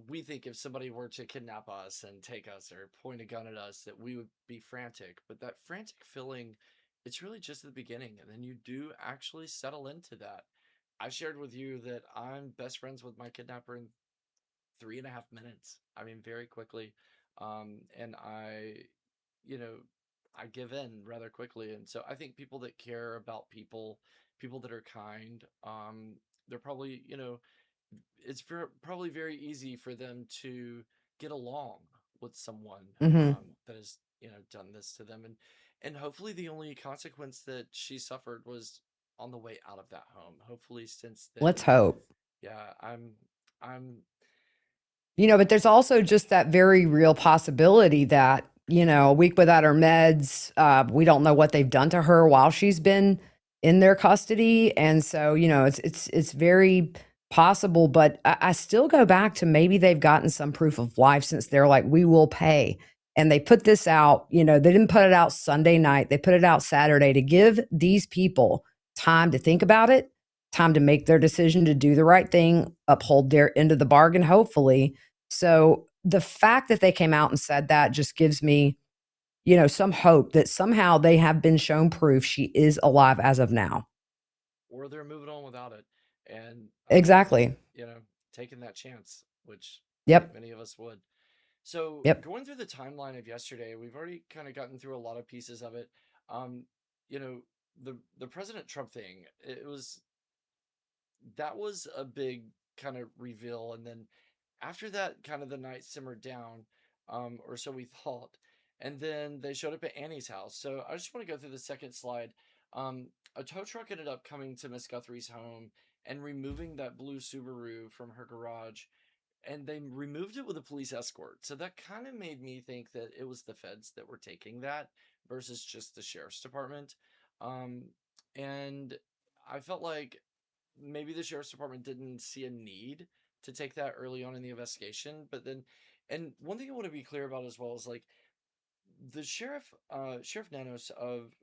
we think if somebody were to kidnap us and take us or point a gun at us, that we would be frantic. But that frantic feeling, it's really just the beginning. And then you do actually settle into that. I shared with you that I'm best friends with my kidnapper in 3.5 minutes. I mean, very quickly. And you know, I give in rather quickly. And so I think people that care about people that are kind, they're probably, it's probably very easy for them to get along with someone Hmm. that has, done this to them. And hopefully the only consequence that she suffered was on the way out of that home. Hopefully since Let's then, hope. yeah, I'm But there's also just that very real possibility that, a week without her meds, we don't know what they've done to her while she's been in their custody. And so, it's very possible, but I still go back to maybe they've gotten some proof of life since they're like, "We will pay." And they put this out, they didn't put it out Sunday night. They put it out Saturday to give these people time to think about it, time to make their decision to do the right thing, uphold their end of the bargain, hopefully. So the fact that they came out and said that just gives me some hope that somehow they have been shown proof she is alive as of now. Or they're moving on without it. And, Exactly. taking that chance, which I think Yep. many of us would. So Yep. going through the timeline of yesterday, we've already kind of gotten through a lot of pieces of it. Um, you know, the President Trump thing, that was a big kind of reveal. And then after that, kind of the night simmered down, or so we thought. And then they showed up at Annie's house. So I just want to go through the second slide. A tow truck ended up coming to Miss Guthrie's home and removing that blue Subaru from her garage. And they removed it with a police escort. So that kind of made me think that it was the feds that were taking that versus just the sheriff's department. Um, and I felt like maybe the sheriff's department didn't see a need to take that early on in the investigation. But then, and one thing I want to be clear about as well is like the Sheriff Nanos of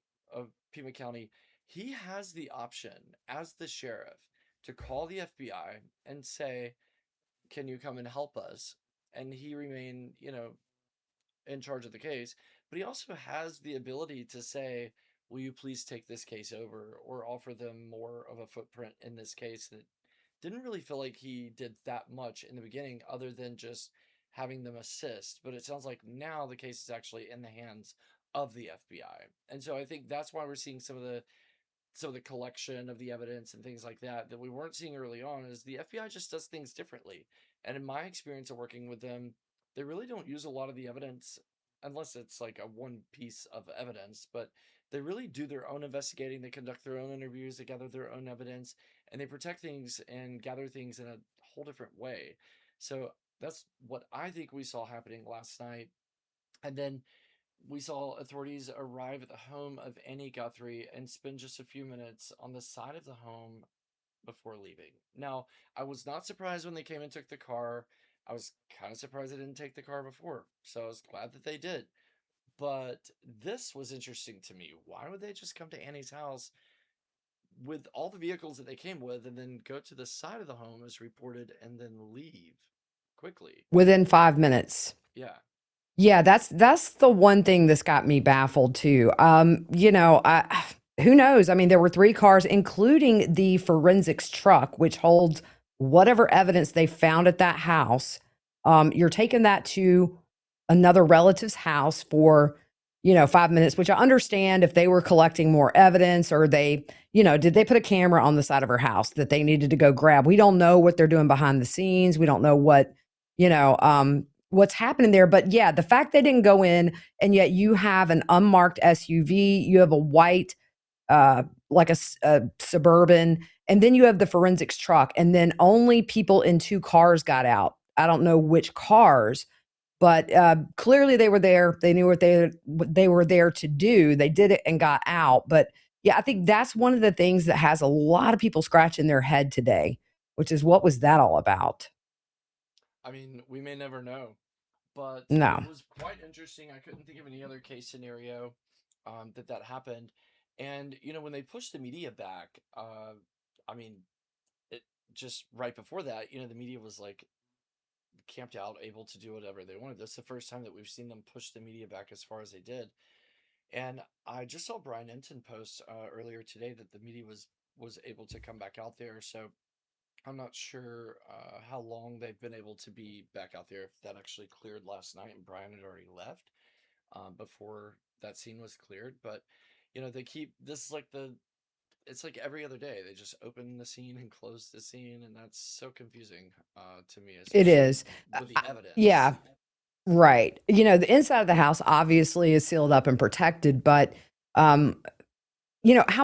Pima County, he has the option as the sheriff to call the FBI and say, "Can you come and help us?" And he remain, in charge of the case. But he also has the ability to say, "Will you please take this case over?" or offer them more of a footprint in this case that didn't really feel like he did that much in the beginning, other than just having them assist. But it sounds like now the case is actually in the hands of the FBI. And so I think that's why we're seeing some of the collection of the evidence and things like that we weren't seeing early on. Is the FBI just does things differently. And in my experience of working with them, they really don't use a lot of the evidence unless it's like a one piece of evidence, but they really do their own investigating. They conduct their own interviews, they gather their own evidence, and they protect things and gather things in a whole different way. So that's what I think we saw happening last night. And then we saw authorities arrive at the home of Annie Guthrie and spend just a few minutes on the side of the home before leaving. Now, I was not surprised when they came and took the car. I was kind of surprised they didn't take the car before, so I was glad that they did. But this was interesting to me. Why would they just come to Annie's house with all the vehicles that they came with and then go to the side of the home as reported and then leave quickly? Within 5 minutes. Yeah. Yeah, that's the one thing that's got me baffled too. Who knows? I mean, there were 3 cars, including the forensics truck, which holds whatever evidence they found at that house. You're taking that to another relative's house for, 5 minutes, which I understand if they were collecting more evidence or did they put a camera on the side of her house that they needed to go grab? We don't know what they're doing behind the scenes. We don't know what's happening there. But yeah, the fact they didn't go in, and yet you have an unmarked SUV, you have a white, like a Suburban, and then you have the forensics truck, and then only people in 2 cars got out. I don't know which cars, but clearly they were there. They knew what they were there to do. They did it and got out. But yeah, I think that's one of the things that has a lot of people scratching their head today, which is, what was that all about? I mean, we may never know, but it No. was quite interesting. I couldn't think of any other case scenario that happened. And when they pushed the media back, I mean, it just right before that, the media was like camped out, able to do whatever they wanted. That's the first time that we've seen them push the media back as far as they did. And I just saw Brian Enton post earlier today that the media was able to come back out there. So I'm not sure how long they've been able to be back out there. If that actually cleared last night and Brian had already left before that scene was cleared. But they keep this is like it's like every other day. They just open the scene and close the scene, and that's so confusing to me, It especially is. with the evidence. Yeah. Right. The inside of the house obviously is sealed up and protected, but how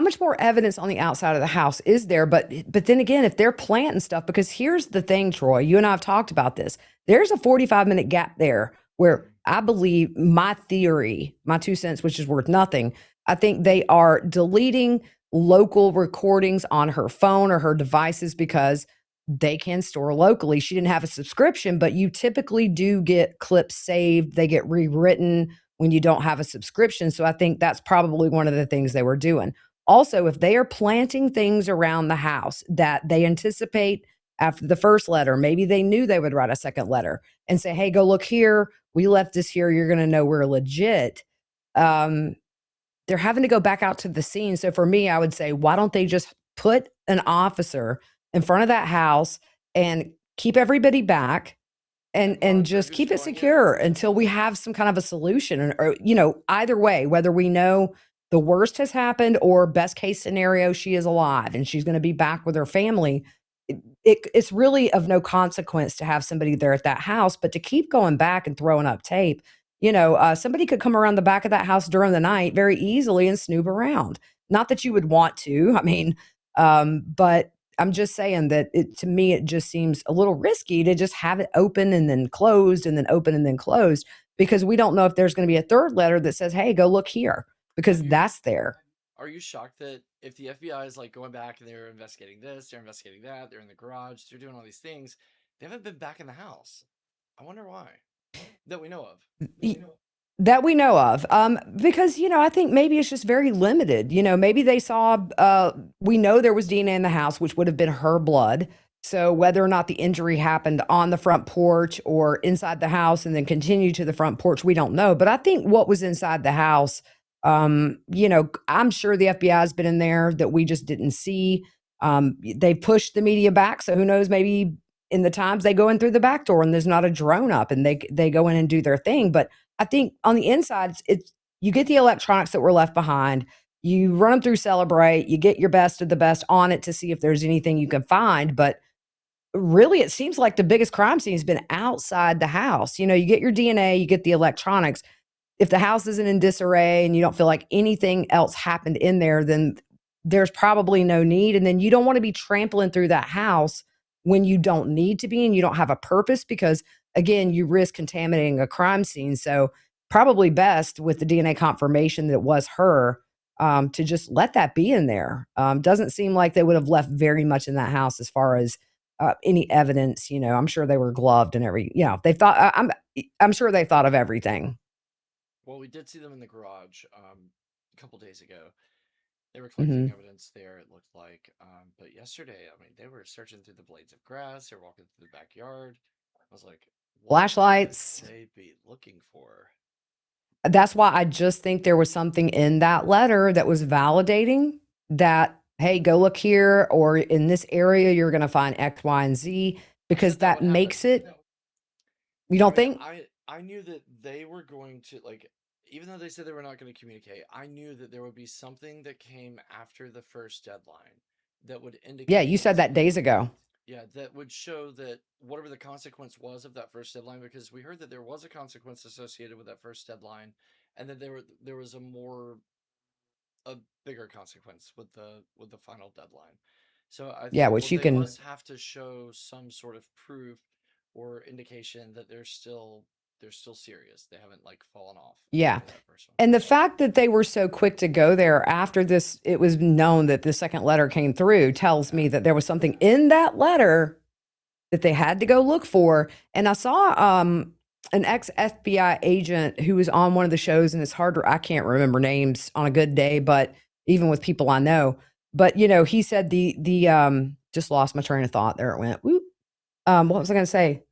much more evidence on the outside of the house is there? But then again, if they're planting stuff, because here's the thing, Troy, you and I have talked about this. There's a 45-minute gap there where I believe, my theory, my 2 cents, which is worth nothing, I think they are deleting local recordings on her phone or her devices because they can store locally. She didn't have a subscription, but you typically do get clips saved. They get rewritten when you don't have a subscription. So I think that's probably one of the things they were doing. Also, if they are planting things around the house that they anticipate after the first letter, maybe they knew they would write a second letter and say, hey, go look here. We left this here. You're going to know we're legit. they're having to go back out to the scene. So for me, I would say, why don't they just put an officer in front of that house and keep everybody back and monitor just who's keep it going in. secure until we have some kind of a solution, or either way, whether we know the worst has happened or best case scenario, she is alive and she's going to be back with her family. It's really of no consequence to have somebody there at that house, but to keep going back and throwing up tape, somebody could come around the back of that house during the night very easily and snoop around. Not that you would want to, I mean, but I'm just saying that to me, it just seems a little risky to just have it open and then closed and then open and then closed, because we don't know if there's going to be a third letter that says, hey, go look here, because that's there. Are you shocked that if the FBI is like going back and they're investigating this, they're investigating that, they're in the garage, they're doing all these things, they haven't been back in the house? I wonder why. That we know of. That we know of. Because, I think maybe it's just very limited. Maybe they saw, we know there was DNA in the house, which would have been her blood. So whether or not the injury happened on the front porch or inside the house and then continued to the front porch, we don't know. But I think what was inside the house, I'm sure the FBI has been in there that we just didn't see. They pushed the media back. So who knows, maybe in the times they go in through the back door and there's not a drone up and they go in and do their thing. But I think on the inside, it's you get the electronics that were left behind, you run them through Celebrate, you get your best of the best on it to see if there's anything you can find. But really, it seems like the biggest crime scene has been outside the house. You get your DNA, you get the electronics. If the house isn't in disarray and you don't feel like anything else happened in there, then there's probably no need. And then you don't want to be trampling through that house when you don't need to be and you don't have a purpose, because again, you risk contaminating a crime scene. So probably best with the DNA confirmation that it was her, to just let that be in there. Doesn't seem like they would have left very much in that house as far as any evidence. I'm sure they were gloved and they thought, I'm sure they thought of everything. Well, we did see them in the garage a couple days ago. They were collecting evidence there, it looked like. But yesterday, I mean, they were searching through the blades of grass. They were walking through the backyard. I was like, what Flashlights. would they be looking for? That's why I just think there was something in that letter that was validating that, hey, go look here, or in this area, you're going to find X, Y, and Z, because that makes it. You don't think? I knew that they were going to, like, even though they said they were not going to communicate, I knew that there would be something that came after the first deadline that would indicate. Yeah, you said that days ago. Yeah, that would show that whatever the consequence was of that first deadline, because we heard that there was a consequence associated with that first deadline, and then there was a bigger consequence with the final deadline. So I thought, which well, you can must have to show some sort of proof or indication that they're still serious. They haven't like fallen off. Yeah. And the fact that they were so quick to go there after this, it was known that the second letter came through, tells me that there was something in that letter that they had to go look for. And I saw an ex-FBI agent who was on one of the shows, and it's hard I can't remember names on a good day, but even with people I know. But he said the just lost my train of thought. There it went. Whoop. What was I going to say?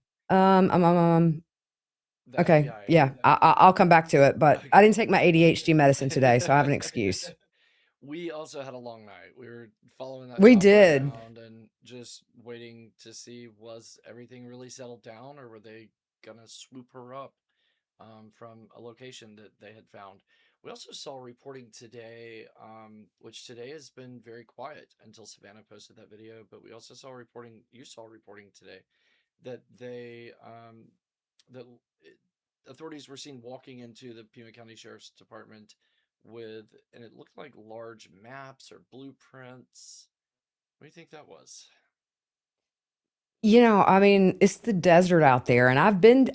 Okay. Yeah. I'll come back to it, but I didn't take my ADHD medicine today, so I have an excuse. We also had a long night. We were following that. We did. And just waiting to see, was everything really settled down, or were they going to swoop her up from a location that they had found? We also saw reporting today, which today has been very quiet until Savannah posted that video, but we also saw reporting today that that authorities were seen walking into the Pima County Sheriff's Department and it looked like large maps or blueprints. What do you think that was? I mean, it's the desert out there, and I've been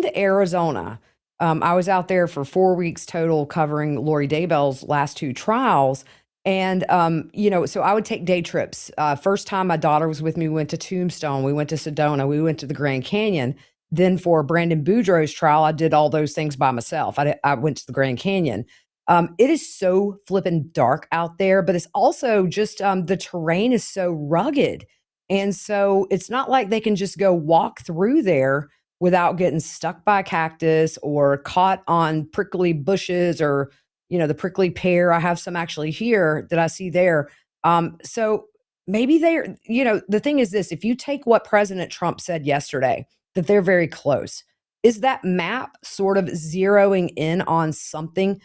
to Arizona. I was out there for 4 weeks total, covering Lori Daybell's last 2 trials. And, so I would take day trips. First time my daughter was with me, we went to Tombstone, we went to Sedona, we went to the Grand Canyon. Then for Brandon Boudreaux's trial, I did all those things by myself. I went to the Grand Canyon. It is so flippin' dark out there, but it's also just the terrain is so rugged. And so it's not like they can just go walk through there. without getting stuck by a cactus or caught on prickly bushes or, the prickly pear. I have some actually here that I see there. So maybe they're, the thing is this: if you take what President Trump said yesterday, that they're very close, is that map sort of zeroing in on something?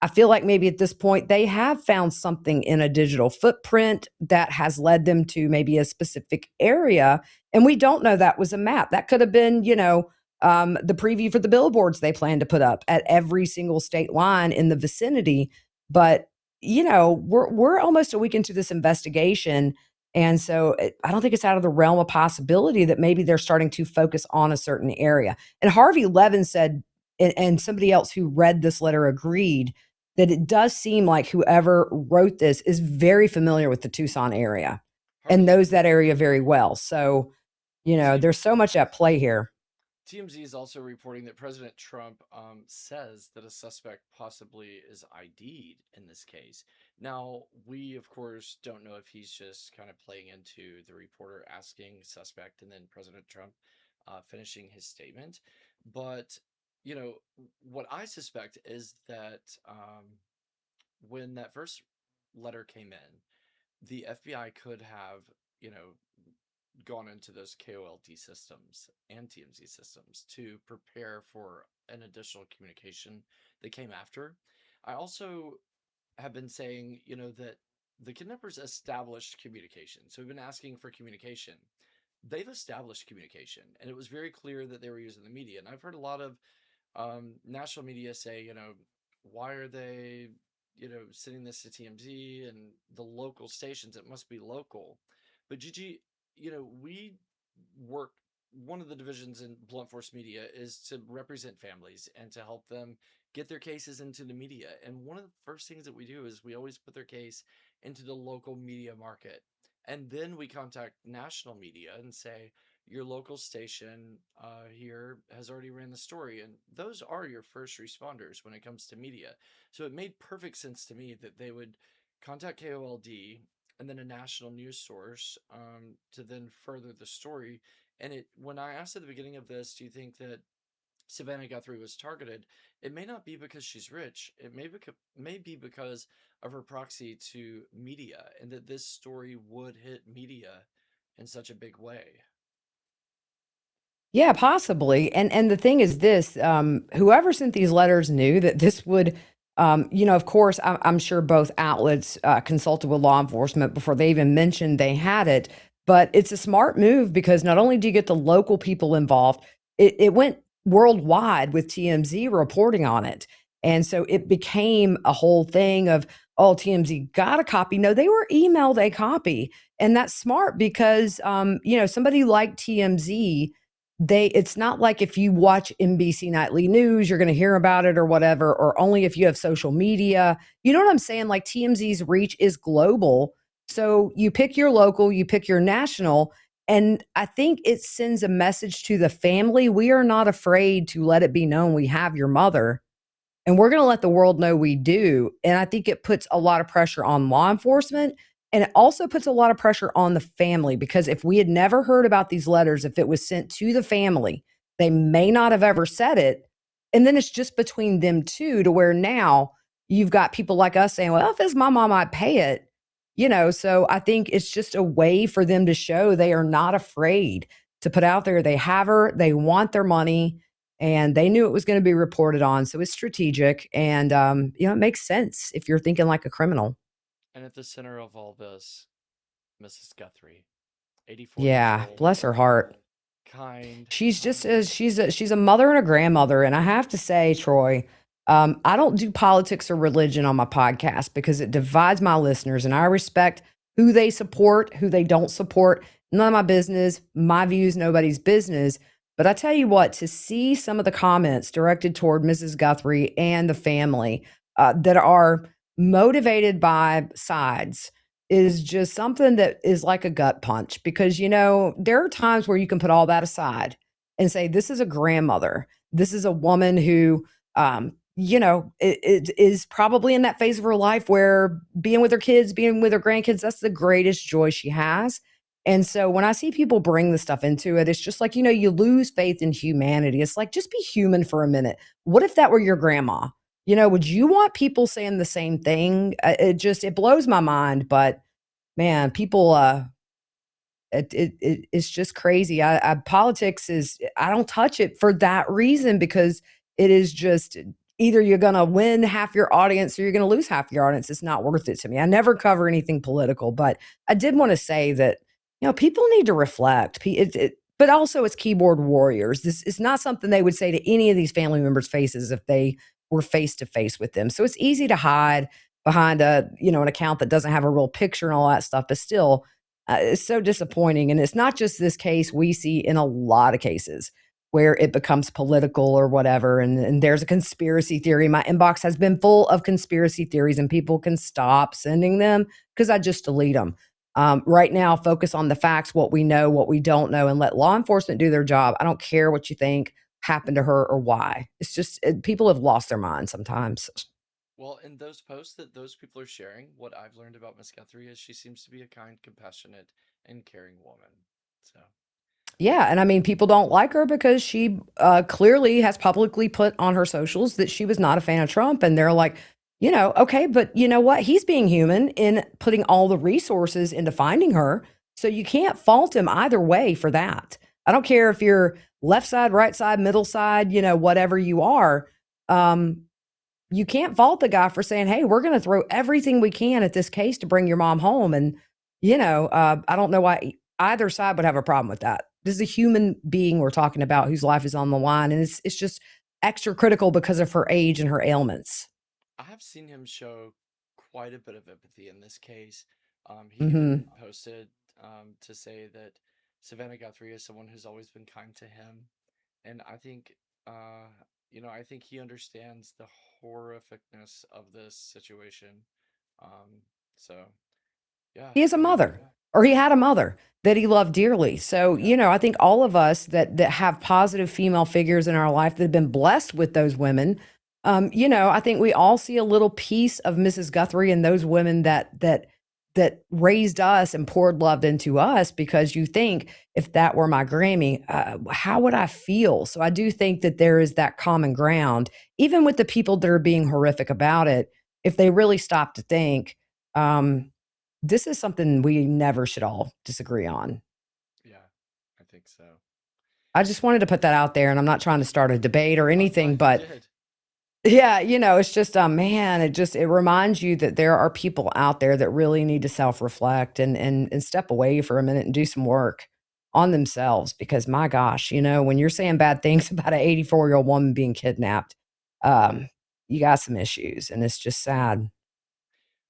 I feel like maybe at this point they have found something in a digital footprint that has led them to maybe a specific area. And we don't know that was a map. That could have been, the preview for the billboards they plan to put up at every single state line in the vicinity. But, we're almost a week into this investigation. And so I don't think it's out of the realm of possibility that maybe they're starting to focus on a certain area. And Harvey Levin said, and somebody else who read this letter agreed, that it does seem like whoever wrote this is very familiar with the Tucson area and knows that area very well. So, there's so much at play here. TMZ is also reporting that President Trump says that a suspect possibly is ID'd in this case. Now, we, of course, don't know if he's just kind of playing into the reporter asking suspect and then President Trump finishing his statement. But, what I suspect is that when that first letter came in, the FBI could have, gone into those KOLT systems and TMZ systems to prepare for an additional communication that came after. I also have been saying, that the kidnappers established communication. So we've been asking for communication. They've established communication, and it was very clear that they were using the media. And I've heard a lot of national media say, why are they, sending this to TMZ and the local stations? It must be local. But Gigi, we work, one of the divisions in blunt force media is to represent families and to help them get their cases into the media. And one of the first things that we do is we always put their case into the local media market. And then we contact national media and say, your local station here has already ran the story. And those are your first responders when it comes to media. So it made perfect sense to me that they would contact KOLD and then a national news source to then further the story. And when I asked at the beginning of this, do you think that Savannah Guthrie was targeted? It may not be because she's rich. It may be because of her proxy to media, and that this story would hit media in such a big way. Yeah, possibly. And the thing is this, whoever sent these letters knew that this would, of course, I'm sure both outlets consulted with law enforcement before they even mentioned they had it. But it's a smart move because not only do you get the local people involved, it went worldwide with TMZ reporting on it. And so it became a whole thing of, oh, TMZ got a copy. No, they were emailed a copy. And that's smart because, somebody like TMZ, it's not like if you watch NBC Nightly News, you're going to hear about it or whatever, or only if you have social media. You know what I'm saying? Like TMZ's reach is global. So you pick your local, you pick your national. And I think it sends a message to the family. We are not afraid to let it be known we have your mother. And we're going to let the world know we do. And I think it puts a lot of pressure on law enforcement. And it also puts a lot of pressure on the family because if we had never heard about these letters, if it was sent to the family, they may not have ever said it. And then it's just between them two to where now you've got people like us saying, well, if it's my mom, I'd pay it. So I think it's just a way for them to show they are not afraid to put out there. They have her, they want their money, and they knew it was going to be reported on. So it's strategic. And, it makes sense if you're thinking like a criminal. And at the center of all this, Mrs. Guthrie, 84 years Yeah, old, bless her heart. kind. She's just she's a mother and a grandmother, and I have to say, Troy, I don't do politics or religion on my podcast because it divides my listeners, and I respect who they support, who they don't support. None of my business, my views, nobody's business. But I tell you what, to see some of the comments directed toward Mrs. Guthrie and the family that are motivated by sides is just something that is like a gut punch because, there are times where you can put all that aside and say, this is a grandmother. This is a woman who, it is probably in that phase of her life where being with her kids, being with her grandkids, that's the greatest joy she has. And so when I see people bring this stuff into it, it's just like, you lose faith in humanity. It's like, just be human for a minute. What if that were your grandma? Would you want people saying the same thing? It blows my mind, but man, people, it's just crazy. Politics is, I don't touch it for that reason, because it is just either you're going to win half your audience or you're going to lose half your audience. It's not worth it to me. I never cover anything political, but I did want to say that, people need to reflect. But also, it's keyboard warriors. This is not something they would say to any of these family members' faces if they were face to face with them. So it's easy to hide behind an account that doesn't have a real picture and all that stuff, but still, it's so disappointing. And it's not just this case. We see in a lot of cases where it becomes political or whatever. And there's a conspiracy theory. My inbox has been full of conspiracy theories, and people can stop sending them because I just delete them. Right now, focus on the facts, what we know, what we don't know, and let law enforcement do their job. I don't care what you think happened to her or why. It's just people have lost their minds sometimes. Well, in those posts that those people are sharing, what I've learned about Miss Guthrie is she seems to be a kind, compassionate, and caring woman. So, Yeah, and I mean, people don't like her because she clearly has publicly put on her socials that she was not a fan of Trump, and they're like, okay, but you know what? He's being human in putting all the resources into finding her, so you can't fault him either way for that. I don't care if you're left side, right side, middle side, whatever you are. Um, you can't fault the guy for saying, "Hey, we're going to throw everything we can at this case to bring your mom home." And I don't know why either side would have a problem with that. This is a human being we're talking about whose life is on the line, and it's just extra critical because of her age and her ailments. I have seen him show quite a bit of empathy in this case. He Hmm. even posted to say that Savannah Guthrie is someone who's always been kind to him, and I think, I think he understands the horrificness of this situation. Um, so yeah, He is a I mean, mother, or he had a mother that he loved dearly. So, yeah, I think all of us that have positive female figures in our life that have been blessed with those women, I think we all see a little piece of Mrs. Guthrie and those women that raised us and poured love into us, because you think, if that were my Grammy, how would I feel? So I do think that there is that common ground, even with the people that are being horrific about it. If they really stop to think, um, this is something we never should all disagree on. yeah, I think so. I just wanted to put that out there, and I'm not trying to start a debate or I'm anything, glad you but did. yeah, it's just, man, it reminds you that there are people out there that really need to self-reflect and step away for a minute and do some work on themselves, because my gosh, when you're saying bad things about an 84-year-old woman being kidnapped, um, you got some issues, and it's just sad.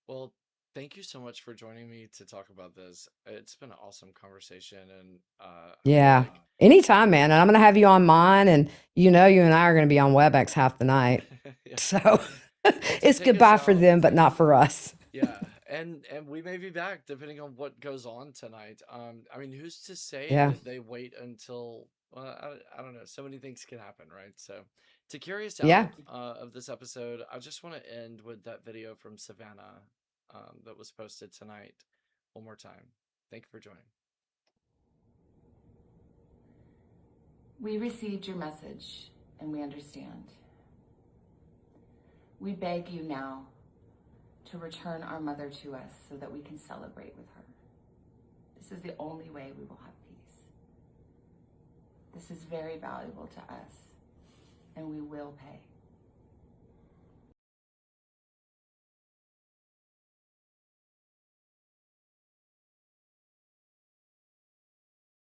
Well, thank you so much for joining me to talk about this. It's been an awesome conversation, and I feel Yeah. like, Anytime, man. And I'm gonna have you on mine, and you and I are gonna be on WebEx half the night. yeah. So Well, to it's take us goodbye for out, them, but not for us. yeah, and we may be back depending on what goes on tonight. I mean, who's to say Yeah. that they wait until? Well, I don't know. So many things can happen, right? So, to carry us Yeah. out of this episode, I just want to end with that video from Savannah that was posted tonight. One more time. Thank you for joining. We received your message and we understand. We beg you now to return our mother to us so that we can celebrate with her. This is the only way we will have peace. This is very valuable to us, and we will pay.